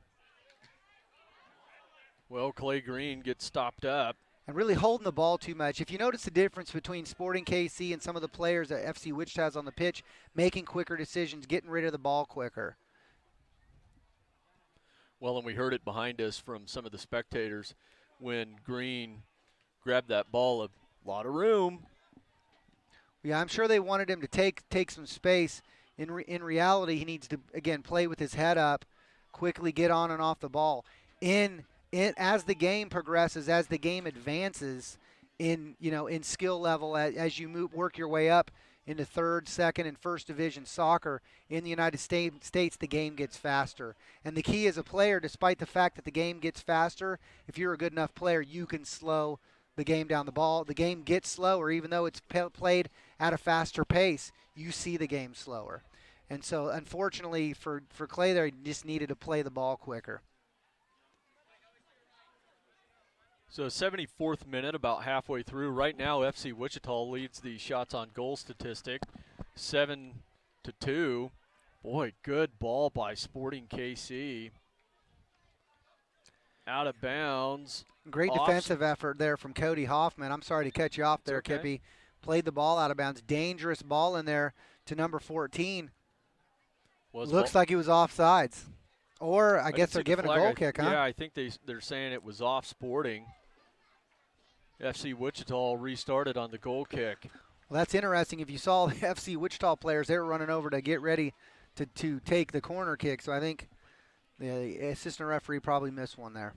Well, Clay Green gets stopped up. And really holding the ball too much. If you notice the difference between Sporting KC and some of the players that FC Wichita has on the pitch, making quicker decisions, getting rid of the ball quicker. Well, and we heard it behind us from some of the spectators when Green grabbed that ball, a lot of room. Yeah, I'm sure they wanted him to take some space. In reality, he needs to, again, play with his head up, quickly get on and off the ball. As the game progresses, as the game advances in skill level, as you work your way up into third, second, and first division soccer in the United States, the game gets faster. And the key as a player, despite the fact that the game gets faster, if you're a good enough player, you can slow the game down. The game gets slower, even though it's played at a faster pace. You see the game slower. And so, unfortunately for Clay there, he just needed to play the ball quicker. So 74th minute, about halfway through. Right now, FC Wichita leads the shots on goal statistic, 7-2. Boy, good ball by Sporting KC. Out of bounds. Great defensive effort there from Cody Hoffman. I'm sorry to cut you off there, okay. Kippy. Played the ball out of bounds. Dangerous ball in there to number 14. Looks like he was offsides. Or I guess they're giving a goal kick, huh? Yeah, I think they're saying it was off Sporting. FC Wichita restarted on the goal kick. Well, that's interesting. If you saw the FC Wichita players, they were running over to get ready to take the corner kick. So I think the assistant referee probably missed one there.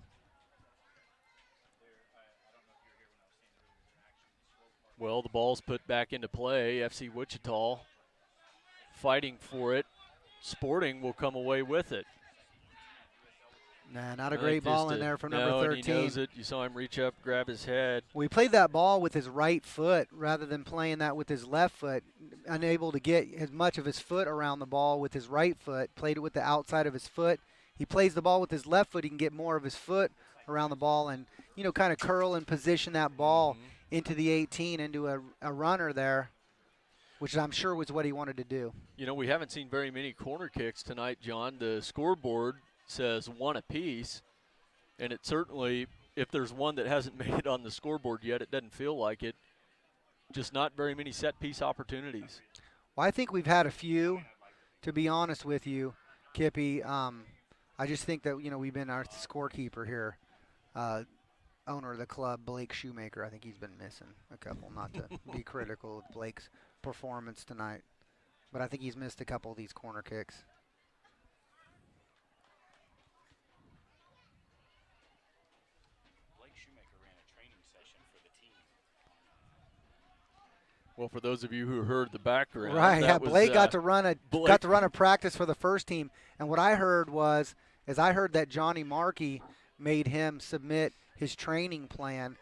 Well, the ball's put back into play. FC Wichita fighting for it. Sporting will come away with it. Nah, not a great ball in there from number 13. And he knows it. You saw him reach up, grab his head. We played that ball with his right foot rather than playing that with his left foot. Unable to get as much of his foot around the ball with his right foot. Played it with the outside of his foot. He plays the ball with his left foot. He can get more of his foot around the ball and, you know, kind of curl and position that ball into the 18, into a runner there, which I'm sure was what he wanted to do. You know, we haven't seen very many corner kicks tonight, John. The scoreboard says 1 apiece, and it certainly, if there's one that hasn't made it on the scoreboard yet, it doesn't feel like it. Just not very many set-piece opportunities. Well, I think we've had a few, to be honest with you, Kippy. I just think that, you know, we've been our scorekeeper here, owner of the club, Blake Shoemaker. I think he's been missing a couple, not to be critical of Blake's performance tonight, but I think he's missed a couple of these corner kicks. Well, for those of you who heard the background, right? Yeah, Blake got to run a practice for the first team, and what I heard was, I heard that Johnny Markey made him submit his training plan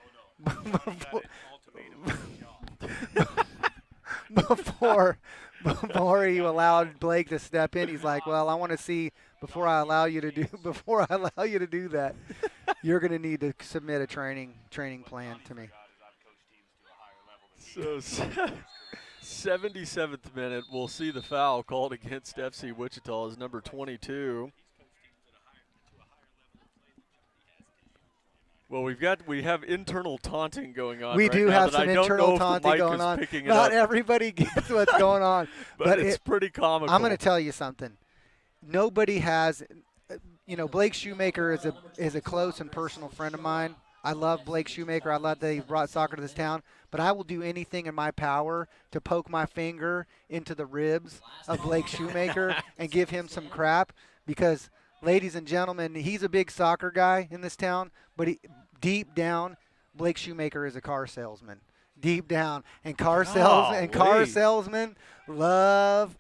before he allowed Blake to step in. He's like, "Well, I want to see before I allow you to do that, you're going to need to submit a training plan to me." So 77th minute, we'll see the foul called against FC Wichita as number 22. Well, we have internal taunting going on. We right do now have that some I don't internal know if the taunting mic going is on. picking it Not up. everybody gets what's going on, but it's pretty comical. I'm going to tell you something. Nobody has, you know, Blake Shoemaker is a close and personal friend of mine. I love Blake Shoemaker. I love that he brought soccer to this town. But I will do anything in my power to poke my finger into the ribs of Blake Shoemaker and give him some crap because, ladies and gentlemen, he's a big soccer guy in this town, but deep down, Blake Shoemaker is a car salesman. Deep down. And car salesmen love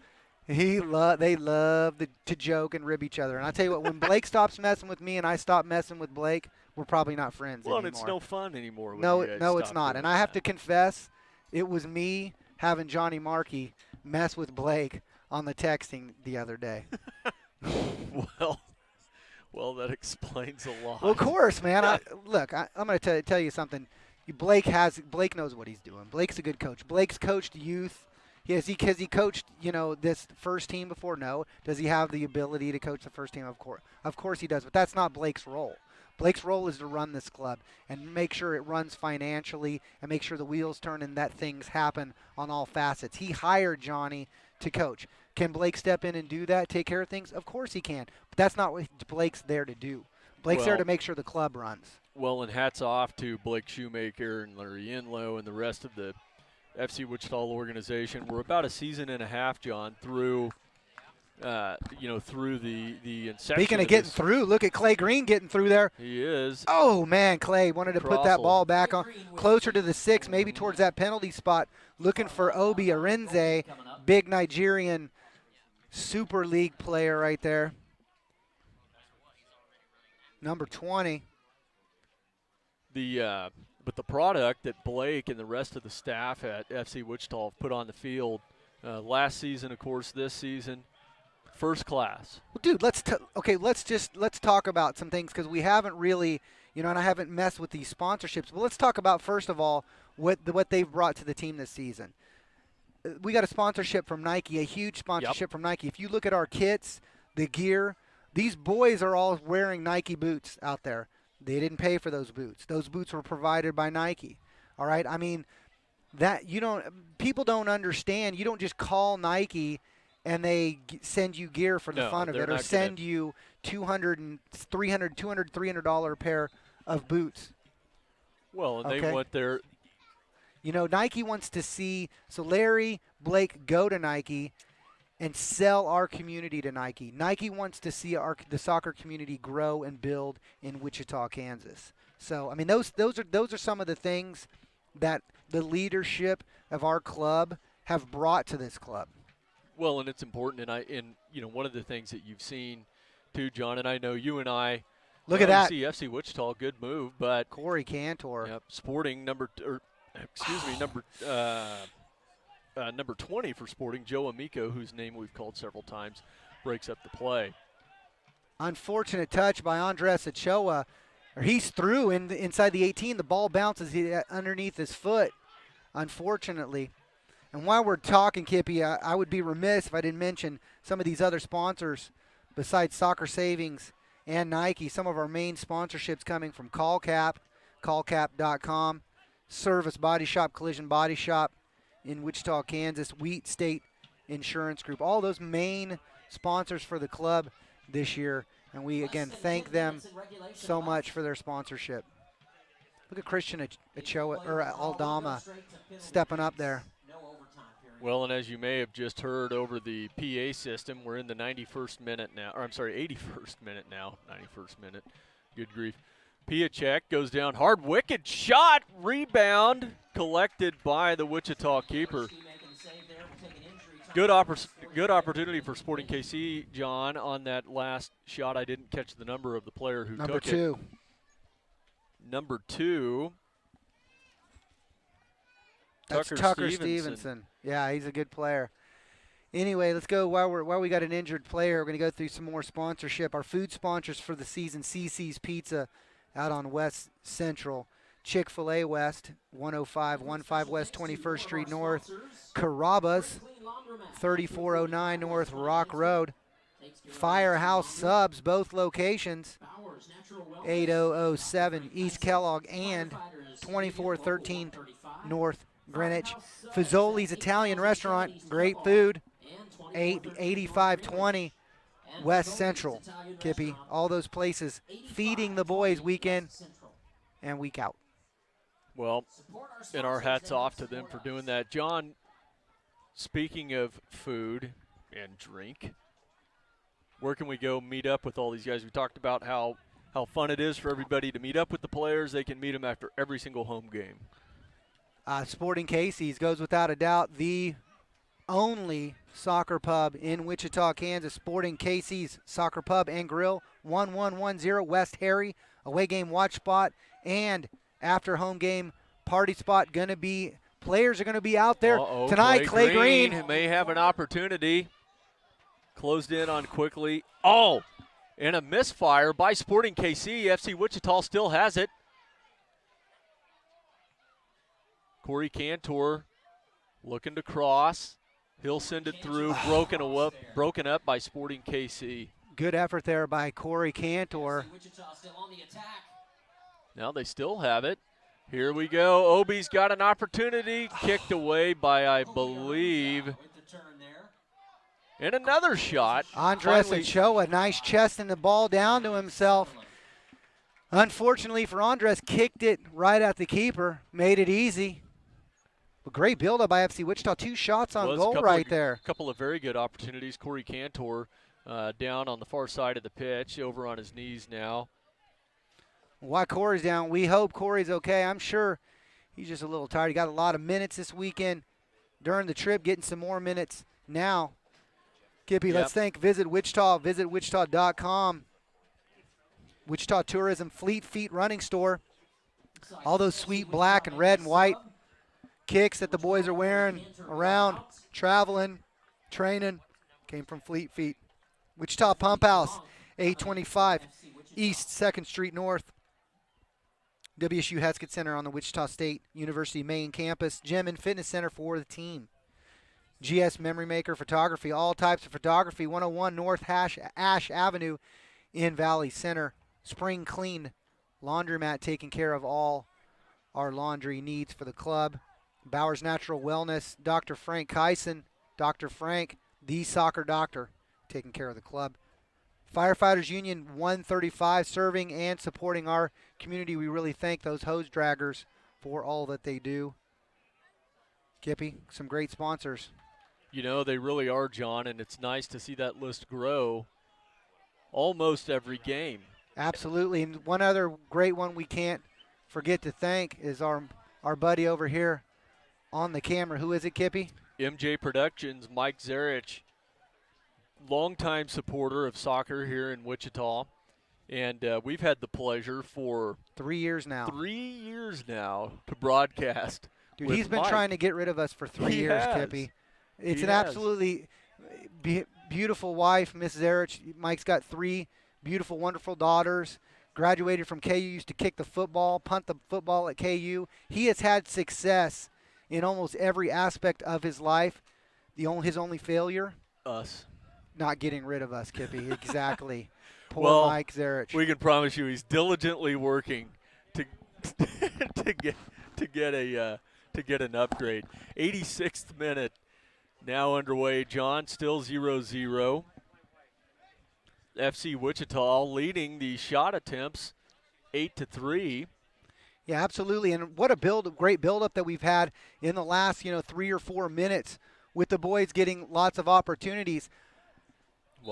to joke and rib each other. And I tell you what, when Blake stops messing with me and I stop messing with Blake, we're probably not friends anymore. Well, it's no fun anymore. No, it's not. And I have to confess, it was me having Johnny Markey mess with Blake on the texting the other day. Well, that explains a lot. Well, of course, man. I'm going to tell you something. Blake knows what he's doing. Blake's a good coach. Blake's coached youth. Has he coached, you know, this first team before? No. Does he have the ability to coach the first team? Of course he does. But that's not Blake's role. Blake's role is to run this club and make sure it runs financially and make sure the wheels turn and that things happen on all facets. He hired Johnny to coach. Can Blake step in and do that, take care of things? Of course he can. But that's not what Blake's there to do. Blake's there to make sure the club runs. Well, and hats off to Blake Shoemaker and Larry Inlow and the rest of the FC Wichita organization. We're about a season and a half, John, through through the inception. Speaking of getting through, look at Clay Green getting through there. He is. Oh, man, Clay wanted to put that ball back on closer to the 6, maybe towards that penalty spot, looking for Obi Arinze, big Nigerian Super League player right there. Number 20. But the product that Blake and the rest of the staff at FC Wichita have put on the field last season, of course, this season, first class. Well, dude, let's talk about some things because we haven't really, and I haven't messed with these sponsorships. But let's talk about first of all what they've brought to the team this season. We got a sponsorship from Nike, a huge sponsorship from Nike. If you look at our kits, the gear, these boys are all wearing Nike boots out there. They didn't pay for those boots. Those boots were provided by Nike. All right, I mean that people don't understand. You don't just call Nike and they send you gear for the fun of it, or send you $200, $300 pair of boots. Well, and they want their. Nike wants to see. So Larry, Blake, go to Nike and sell our community to Nike. Nike wants to see the soccer community grow and build in Wichita, Kansas. So I mean, those are some of the things that the leadership of our club have brought to this club. Well, and it's important, and one of the things that you've seen too, John, and I know you and I look at that. See FC Wichita, good move, but Corey Cantor. Yep, Sporting number 20 for Sporting, Joe Amico, whose name we've called several times, breaks up the play. Unfortunate touch by Andres Ochoa. He's through inside the 18. The ball bounces underneath his foot, unfortunately. And while we're talking, Kippy, I would be remiss if I didn't mention some of these other sponsors besides Soccer Savings and Nike. Some of our main sponsorships coming from CallCap, callcap.com, Service Body Shop, Collision Body Shop in Wichita, Kansas, Wheat State Insurance Group. All those main sponsors for the club this year. And we, again, thank them so much for their sponsorship. Look at Christian Ochoa, or Aldama stepping up there. Well, and as you may have just heard over the PA system, we're in the 91st minute now. Or I'm sorry, 81st minute now. 91st minute. Good grief. Piacek goes down hard. Wicked shot. Rebound collected by the Wichita keeper. Good opportunity for Sporting KC, John, on that last shot. I didn't catch the number of the player who took it. Number 2. That's Tucker Stevenson. Yeah, he's a good player. Anyway, let's go. While we got an injured player, we're going to go through some more sponsorship. Our food sponsors for the season: CC's Pizza out on West Central, Chick-fil-A West, 10515 West 21st Street North, Carrabba's, 3409 North Rock Road, Firehouse Subs, both locations, 8007 East Kellogg and 2413 North Greenwich. Fazoli's Italian Restaurant, great food, 8520 West Central. Kippy, all those places feeding the boys week in and week out. Well, and our hats off to them for doing that. John, speaking of food and drink, where can we go meet up with all these guys? We talked about how fun it is for everybody to meet up with the players. They can meet them after every single home game. Sporting Casey's goes without a doubt the only soccer pub in Wichita, Kansas. Sporting Casey's Soccer Pub and Grill, 1110 West Harry, away game watch spot, and after home game party spot. Players are going to be out there tonight. Clay Green may have an opportunity. Closed in on quickly. Oh, and a misfire by Sporting KC. FC Wichita still has it. Corey Cantor looking to cross. He'll send it through. Broken up by Sporting KC. Good effort there by Corey Cantor. Now they still have it. Here we go. Obi's got an opportunity. Kicked away by, I believe. And another shot. Andres Ochoa, nice chesting the ball down to himself. Unfortunately for Andres, kicked it right at the keeper. Made it easy. But great build-up by FC Wichita. 2 shots on goal right there. A couple of very good opportunities. Corey Cantor down on the far side of the pitch, over on his knees now. Why Corey's down, we hope Corey's okay. I'm sure he's just a little tired. He got a lot of minutes this weekend during the trip, getting some more minutes now. Kippy, let's thank Visit Wichita, visitwichita.com. Wichita Tourism Fleet Feet Running Store. All those sweet black and red and white kicks that the boys are wearing around, traveling, training, came from Fleet Feet. Wichita Pump House, 825 East 2nd Street North. WSU Heskett Center on the Wichita State University main campus. Gym and fitness center for the team. GS Memory Maker Photography, all types of photography, 101 North Ash Avenue in Valley Center. Spring Clean Laundromat, taking care of all our laundry needs for the club. Bowers Natural Wellness, Dr. Frank Kyson. Dr. Frank, the soccer doctor, taking care of the club. Firefighters Union 135, serving and supporting our community. We really thank those hose draggers for all that they do. Kippy, some great sponsors. You know, they really are, John, and it's nice to see that list grow almost every game. Absolutely. And one other great one we can't forget to thank is our buddy over here on the camera. Who is it, Kippy? MJ Productions, Mike Zarich, longtime supporter of soccer here in Wichita. And we've had the pleasure for 3 years now. 3 years now to broadcast. Dude, he's been trying to get rid of us for 3 years, Kippy. It's an absolutely beautiful wife, Miss Zarich. Mike's got 3 beautiful, wonderful daughters. Graduated from KU, used to kick the football, punt the football at KU. He has had success in almost every aspect of his life. His only failure? Us. Not getting rid of us, Kippy. Exactly. Poor well, Mike Zarich. We can promise you he's diligently working to get an upgrade. 86th minute now underway. John, still 0-0. FC Wichita leading the shot attempts 8-3. Yeah, absolutely. And what a great build-up that we've had in the last, 3 or 4 minutes with the boys getting lots of opportunities.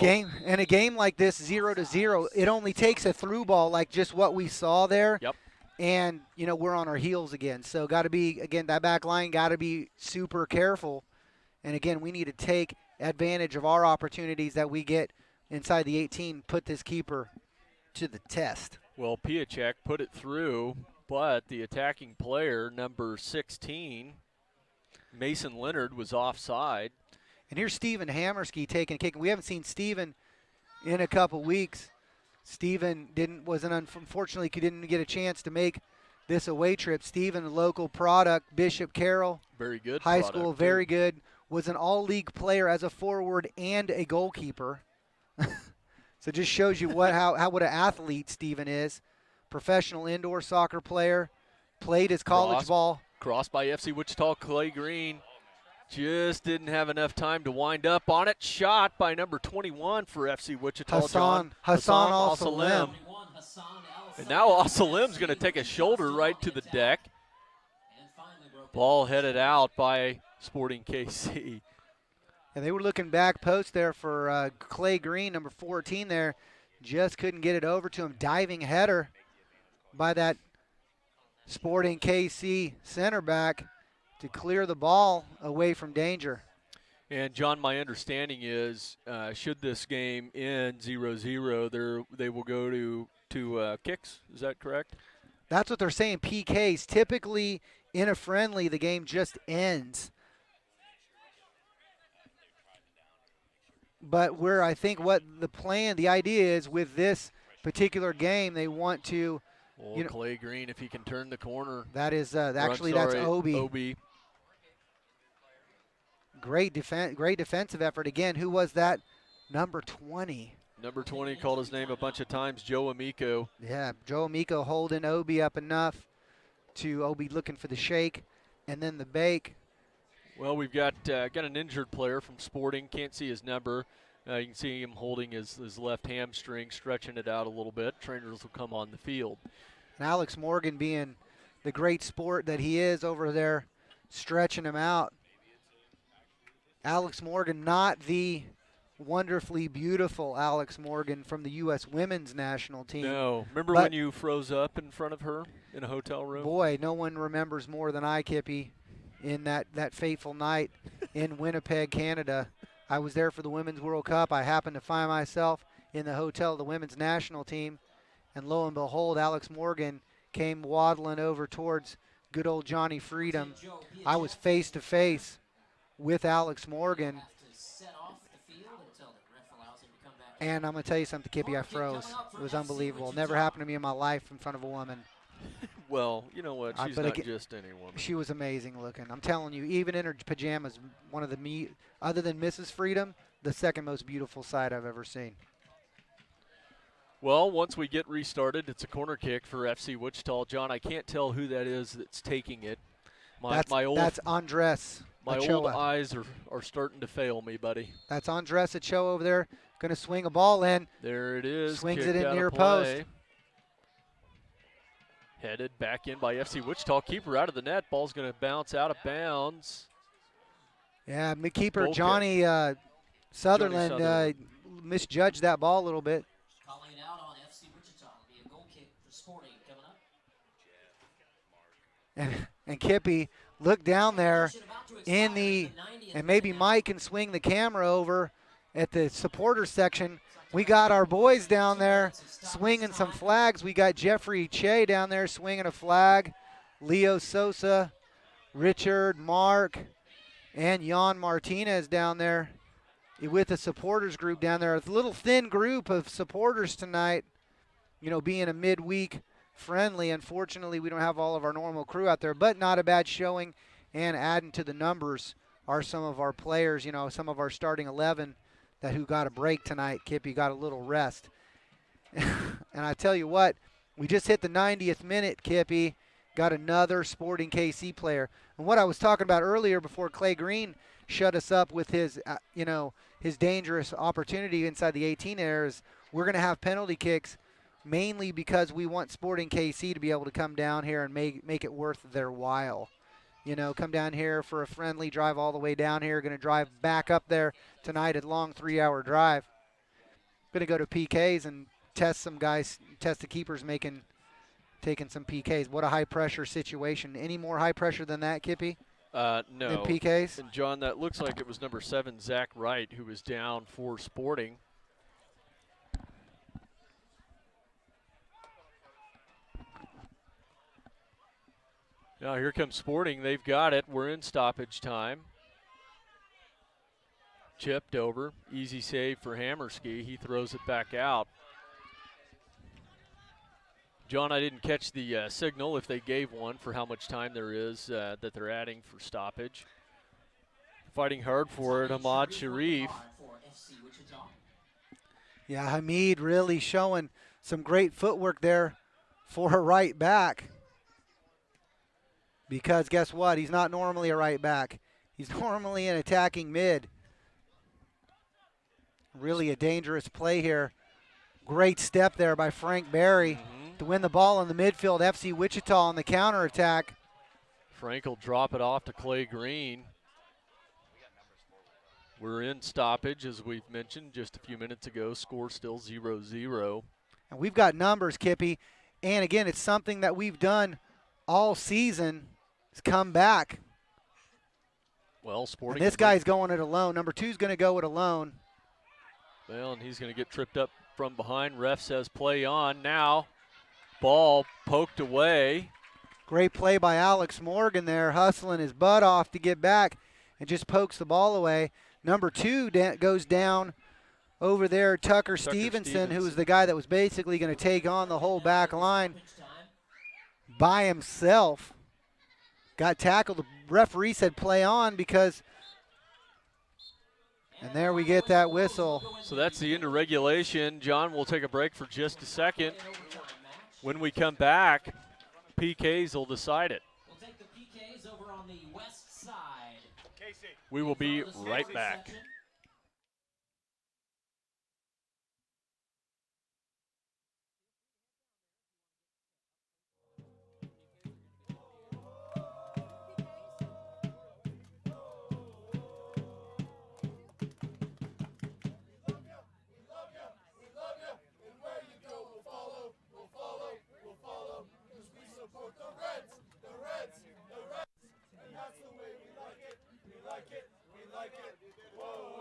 A game like this, 0-0, it only takes a through ball like just what we saw there. Yep. And, we're on our heels again. So got to be, again, that back line got to be super careful. And, again, we need to take advantage of our opportunities that we get inside the 18, put this keeper to the test. Well, Piacek put it through, but the attacking player, number 16, Mason Leonard, was offside. And here's Steven Hammerski taking a kick. We haven't seen Steven in a couple weeks. Steven unfortunately didn't get a chance to make this away trip. Steven, a local product, Bishop Carroll. Very good. High school, very good. Was an all-league player as a forward and a goalkeeper. So just shows you what an athlete Steven is. Professional indoor soccer player. Played his college ball. Crossed by FC Wichita, Clay Green. Just didn't have enough time to wind up on it. Shot by number 21 for FC Wichita, Hassan Al-Salim. And now Al-Salim's going to take a shoulder right to the deck. Ball headed out by Sporting KC. And they were looking back post there for Clay Green, number 14 there. Just couldn't get it over to him. Diving header by that Sporting KC center back to clear the ball away from danger. And, John, my understanding is should this game end 0-0, they will go to kicks. Is that correct? That's what they're saying, PKs. Typically, in a friendly, the game just ends. But I think what the idea is with this particular game, they want to. Clay Green, if he can turn the corner. That is that's Obi. Obi. Great defensive effort again. Who was that? Number 20. Number 20 called his name a bunch of times. Joe Amico. Yeah, Joe Amico holding Obi up enough to Obi looking for the shake, and then the bake. Well, we've got an injured player from Sporting. Can't see his number. You can see him holding his left hamstring, stretching it out a little bit. Trainers will come on the field. And Alex Morgan, being the great sport that he is over there, stretching him out. Alex Morgan, not the wonderfully beautiful Alex Morgan from the U.S. women's national team. No. Remember when you froze up in front of her in a hotel room? Boy, no one remembers more than I, Kippy, in that fateful night in Winnipeg, Canada. I was there for the Women's World Cup. I happened to find myself in the hotel of the women's national team, and lo and behold, Alex Morgan came waddling over towards good old Johnny Freedom. I was face to face with Alex Morgan. And I'm going to tell you something, Kippy, I froze. It was unbelievable. Never happened to me in my life in front of a woman. Well, you know what? She's but not again, just any woman. She was amazing looking. I'm telling you, even in her pajamas, one of the other than Mrs. Freedom, the second most beautiful sight I've ever seen. Well, once we get restarted, it's a corner kick for FC Wichita. John, I can't tell who that is that's taking it. That's Andres. My old eyes are starting to fail me, buddy. That's Andres Ochoa over there. Going to swing a ball in. There it is. Swings it in out near of post. Headed back in by FC Wichita. Keeper out of the net. Ball's going to bounce out of bounds. Yeah, keeper Johnny Sutherland misjudged that ball a little bit. Calling it out on FC Wichita. It'll be a goal kick for Sporting coming up. And Kippy, look down there and maybe Mike can swing the camera over at the supporter section. We got our boys down there swinging some flags. We got Jeffrey Che down there swinging a flag. Leo Sosa, Richard, Mark, and Jan Martinez down there with the supporters group down there. It's a little thin group of supporters tonight, you know, being a midweek friendly. Unfortunately, we don't have all of our normal crew out there, but not a bad showing. And adding to the numbers are some of our players, you know, some of our starting 11 who got a break tonight. Kippy got a little rest. And I tell you what, we just hit the 90th minute, Kippy. Got another Sporting KC player. And what I was talking about earlier before Clay Green shut us up with his, his dangerous opportunity inside the 18 area is we're going to have penalty kicks mainly because we want Sporting KC to be able to come down here and make it worth their while. You know, come down here for a friendly drive all the way down here. Going to drive back up there tonight, a long 3-hour drive. Going to go to PKs and test some guys, test the keepers taking some PKs. What a high-pressure situation. Any more high pressure than that, Kippy? No. Than PKs? And, John, that looks like it was number 7, Zach Wright, who was down for Sporting. Now here comes Sporting. They've got it. We're in stoppage time. Chipped over. Easy save for Hammerski. He throws it back out. John, I didn't catch the signal if they gave one for how much time there is that they're adding for stoppage. Fighting hard for it, Ahmad Sharif. Yeah, Hamid really showing some great footwork there for a right back. Because guess what? He's not normally a right back. He's normally an attacking mid. Really a dangerous play here. Great step there by Frank Berry to win the ball in the midfield. FC Wichita on the counterattack. Frank will drop it off to Clay Green. We're in stoppage, as we've mentioned just a few minutes ago. Score still 0-0. And we've got numbers, Kippy. And again, it's something that we've done all season. Is come back. Well, Sporting. And this guy's going it alone. Number 2's going to go it alone. Well, and he's going to get tripped up from behind. Ref says play on. Now, ball poked away. Great play by Alex Morgan there, hustling his butt off to get back and just pokes the ball away. Number 2 goes down over there, Tucker Stevenson, who was the guy that was basically going to take on the whole back line by himself. Got tackled. The referee said play on because, and there we get that whistle. So that's the end of regulation. John, we'll take a break for just a second. When we come back, PKs will decide it. We'll take the PKs over on the west side. We will be right back. We like it. Whoa.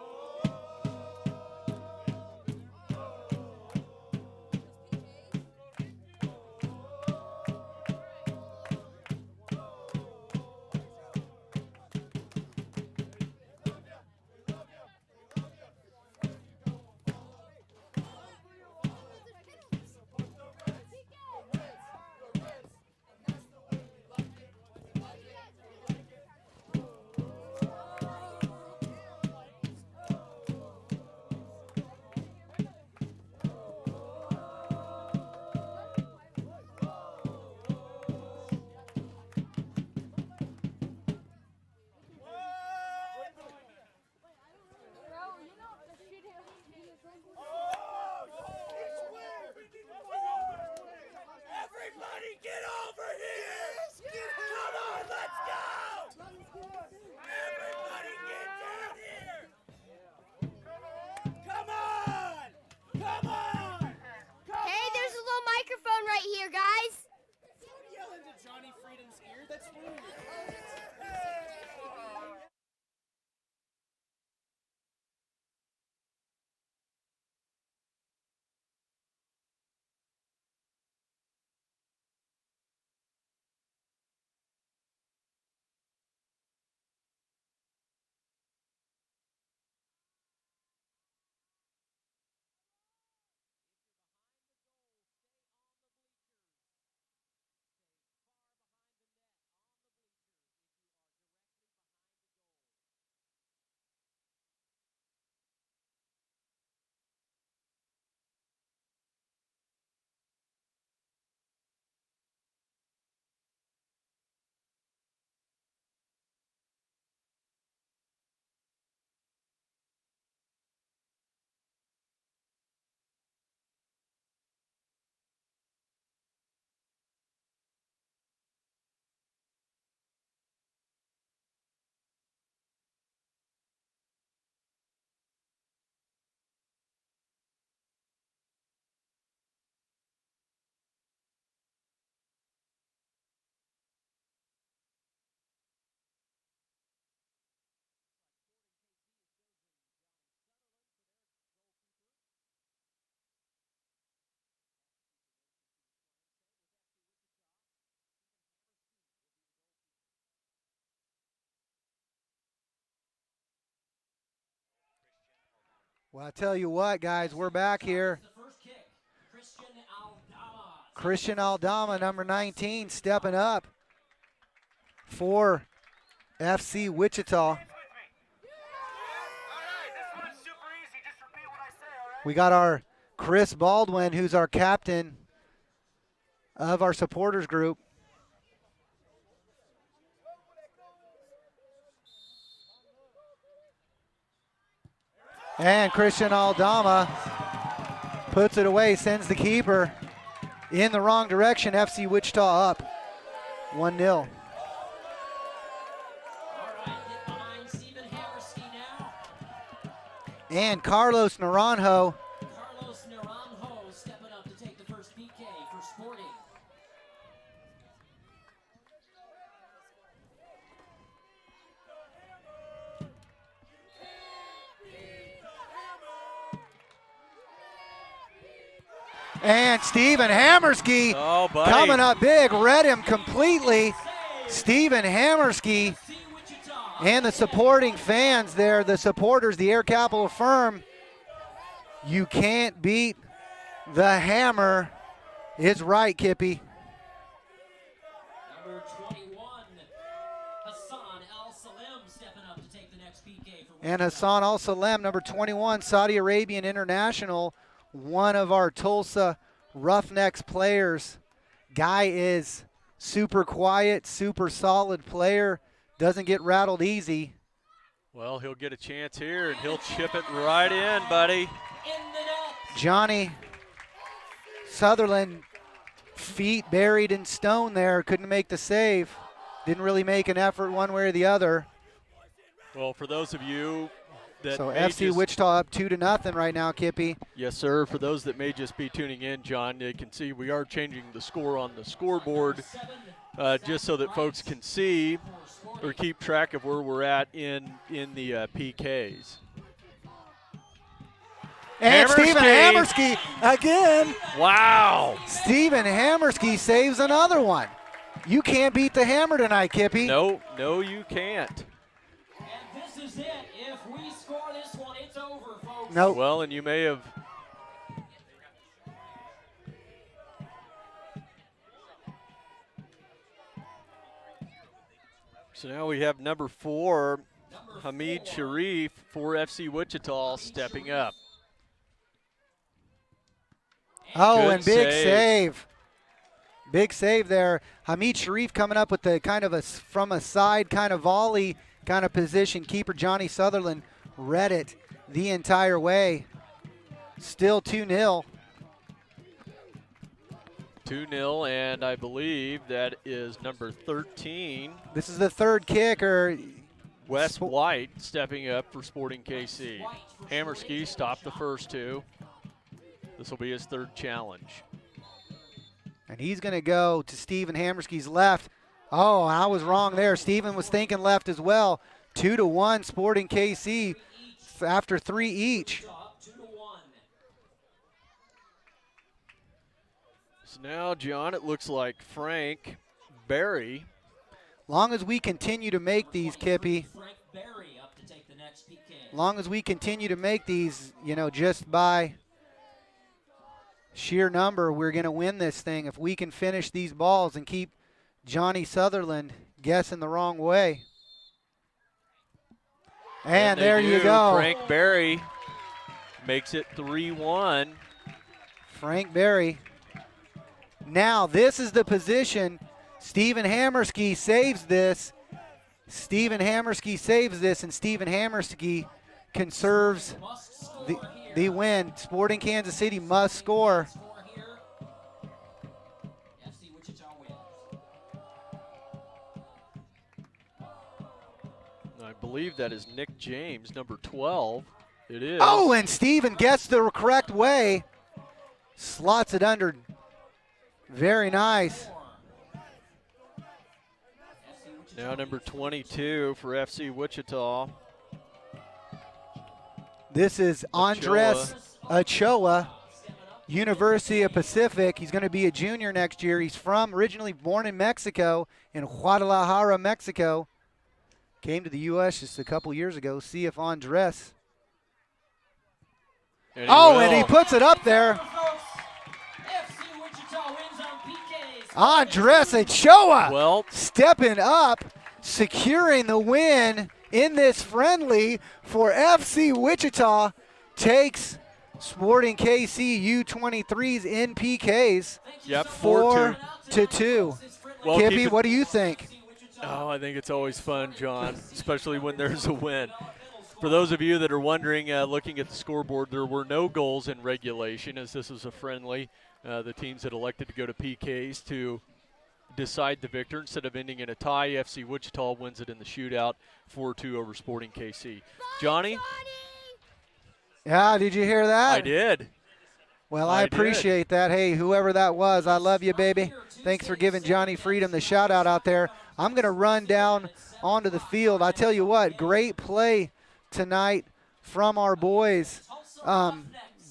right here, guys. Yell into Johnny Freedom's ear. That's rude. Well, I tell you what, guys, we're back here. Christian Aldama, number 19, stepping up for FC Wichita. We got our Chris Baldwin, who's our captain of our supporters group. And Christian Aldama puts it away, sends the keeper in the wrong direction. FC Wichita up 1-0. And Carlos Naranjo. Carlos Naranjo stepping up to take the first PK for Sporting. And Stephen Hammerski coming up big, read him completely. Stephen Hammerski and the supporting fans there, the supporters, the Air Capital Firm. You can't beat the Hammer is right, Kippy. Number 21, Hassan Al-Salem stepping up to take the next PK for And Hassan Al-Salem, number 21, Saudi Arabian International, one of our Tulsa Roughnecks players. Guy is super quiet, super solid player, doesn't get rattled easy. Well, he'll get a chance here, and he'll chip it right in, buddy. Johnny Sutherland, feet buried in stone there, couldn't make the save. Didn't really make an effort one way or the other. Well, for those of you that so may FC just, Wichita up 2-0 right now, Kippy. Yes, sir. For those that may just be tuning in, John, they can see we are changing the score on the scoreboard just so that folks can see or keep track of where we're at in the PKs. And Stephen Hammerski again. Wow. Stephen Hammerski saves another one. You can't beat the Hammer tonight, Kippy. No, you can't. And this is it. If we score this one, it's over, folks. Nope. Well, and you may have. So now we have number 4, Hamid Sharif for FC Wichita stepping up. Oh, Good and big save. Big save there. Hamid Sharif coming up with the kind of from a side kind of volley kind of position. Keeper Johnny Sutherland read it the entire way. Still 2-0. 2-0, and I believe that is number 13. This is the third kicker. Wes White stepping up for Sporting KC. Hammerski stopped the first two. This will be his third challenge. And he's going to go to Steven Hammersky's left. Oh, I was wrong there. Steven was thinking left as well. 2-1 Sporting KC after 3 each. So now, John, it looks like Frank Barry. Long as we continue to make these, Kippy, long as we continue to make these, you know, just by sheer number, we're going to win this thing. If we can finish these balls and keep Johnny Sutherland guessing the wrong way. And there you go. Frank Barry makes it 3-1. Frank Barry. Now, this is the position. Steven Hammersky saves this. Steven Hammersky saves this, and Steven Hammersky conserves the win. Sporting Kansas City must score. I believe that is Nick James, number 12. It is. Oh, and Steven gets the correct way. Slots it under. Very nice. Now number 22 for FC Wichita. This is Andres Ochoa, University of Pacific. He's going to be a junior next year. He's originally born in Mexico, in Guadalajara, Mexico. Came to the U.S. just a couple years ago. See if Andres. And he puts it up there. Andres Ochoa stepping up, securing the win in this friendly for FC Wichita. Takes Sporting KC U-23s in PKs. Yep, 4-2. Well, Kippy, what do you think? Oh, I think it's always fun, John, especially when there's a win. For those of you that are wondering, looking at the scoreboard, there were no goals in regulation as this is a friendly. The teams that elected to go to PKs to decide the victor instead of ending in a tie. FC Wichita wins it in the shootout, 4-2 over Sporting KC. Johnny? Yeah, did you hear that? I did. Well, I appreciate that. Hey, whoever that was, I love you, baby. Thanks for giving Johnny Freedom the shout-out out there. I'm going to run down onto the field. I tell you what, great play tonight from our boys.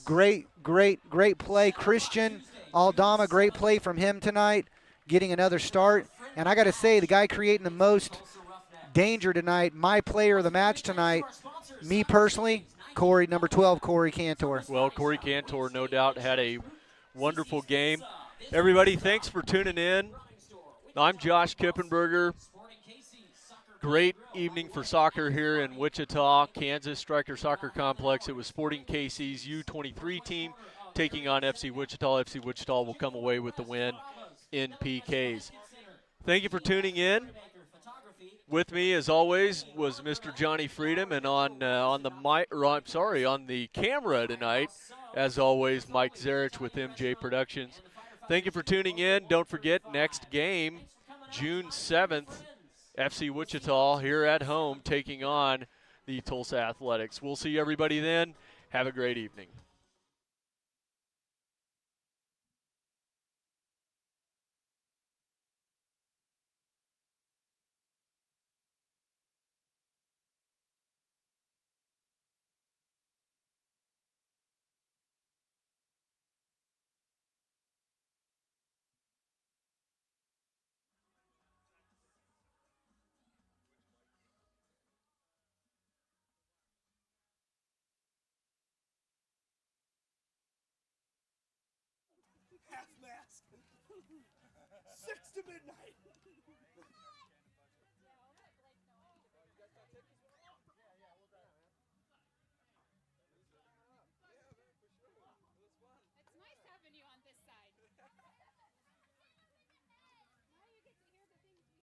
Great play. Christian Aldama, great play from him tonight, getting another start. And I got to say, the guy creating the most danger tonight, my player of the match tonight, me personally, Corey, number 12, Corey Cantor. Well, Corey Cantor, no doubt, had a wonderful game. Everybody, thanks for tuning in. I'm Josh Kippenberger. Great evening for soccer here in Wichita, Kansas, Stryker Soccer Complex. It was Sporting KC's U-23 team taking on FC Wichita. FC Wichita will come away with the win in PKs. Thank you for tuning in. With me, as always, was Mr. Johnny Freedom, and on the camera tonight, as always, Mike Zarich with MJ Productions. Thank you for tuning in. Don't forget, next game, June 7th, FC Wichita here at home taking on the Tulsa Athletics. We'll see everybody then. Have a great evening. Half mask. 6 to midnight.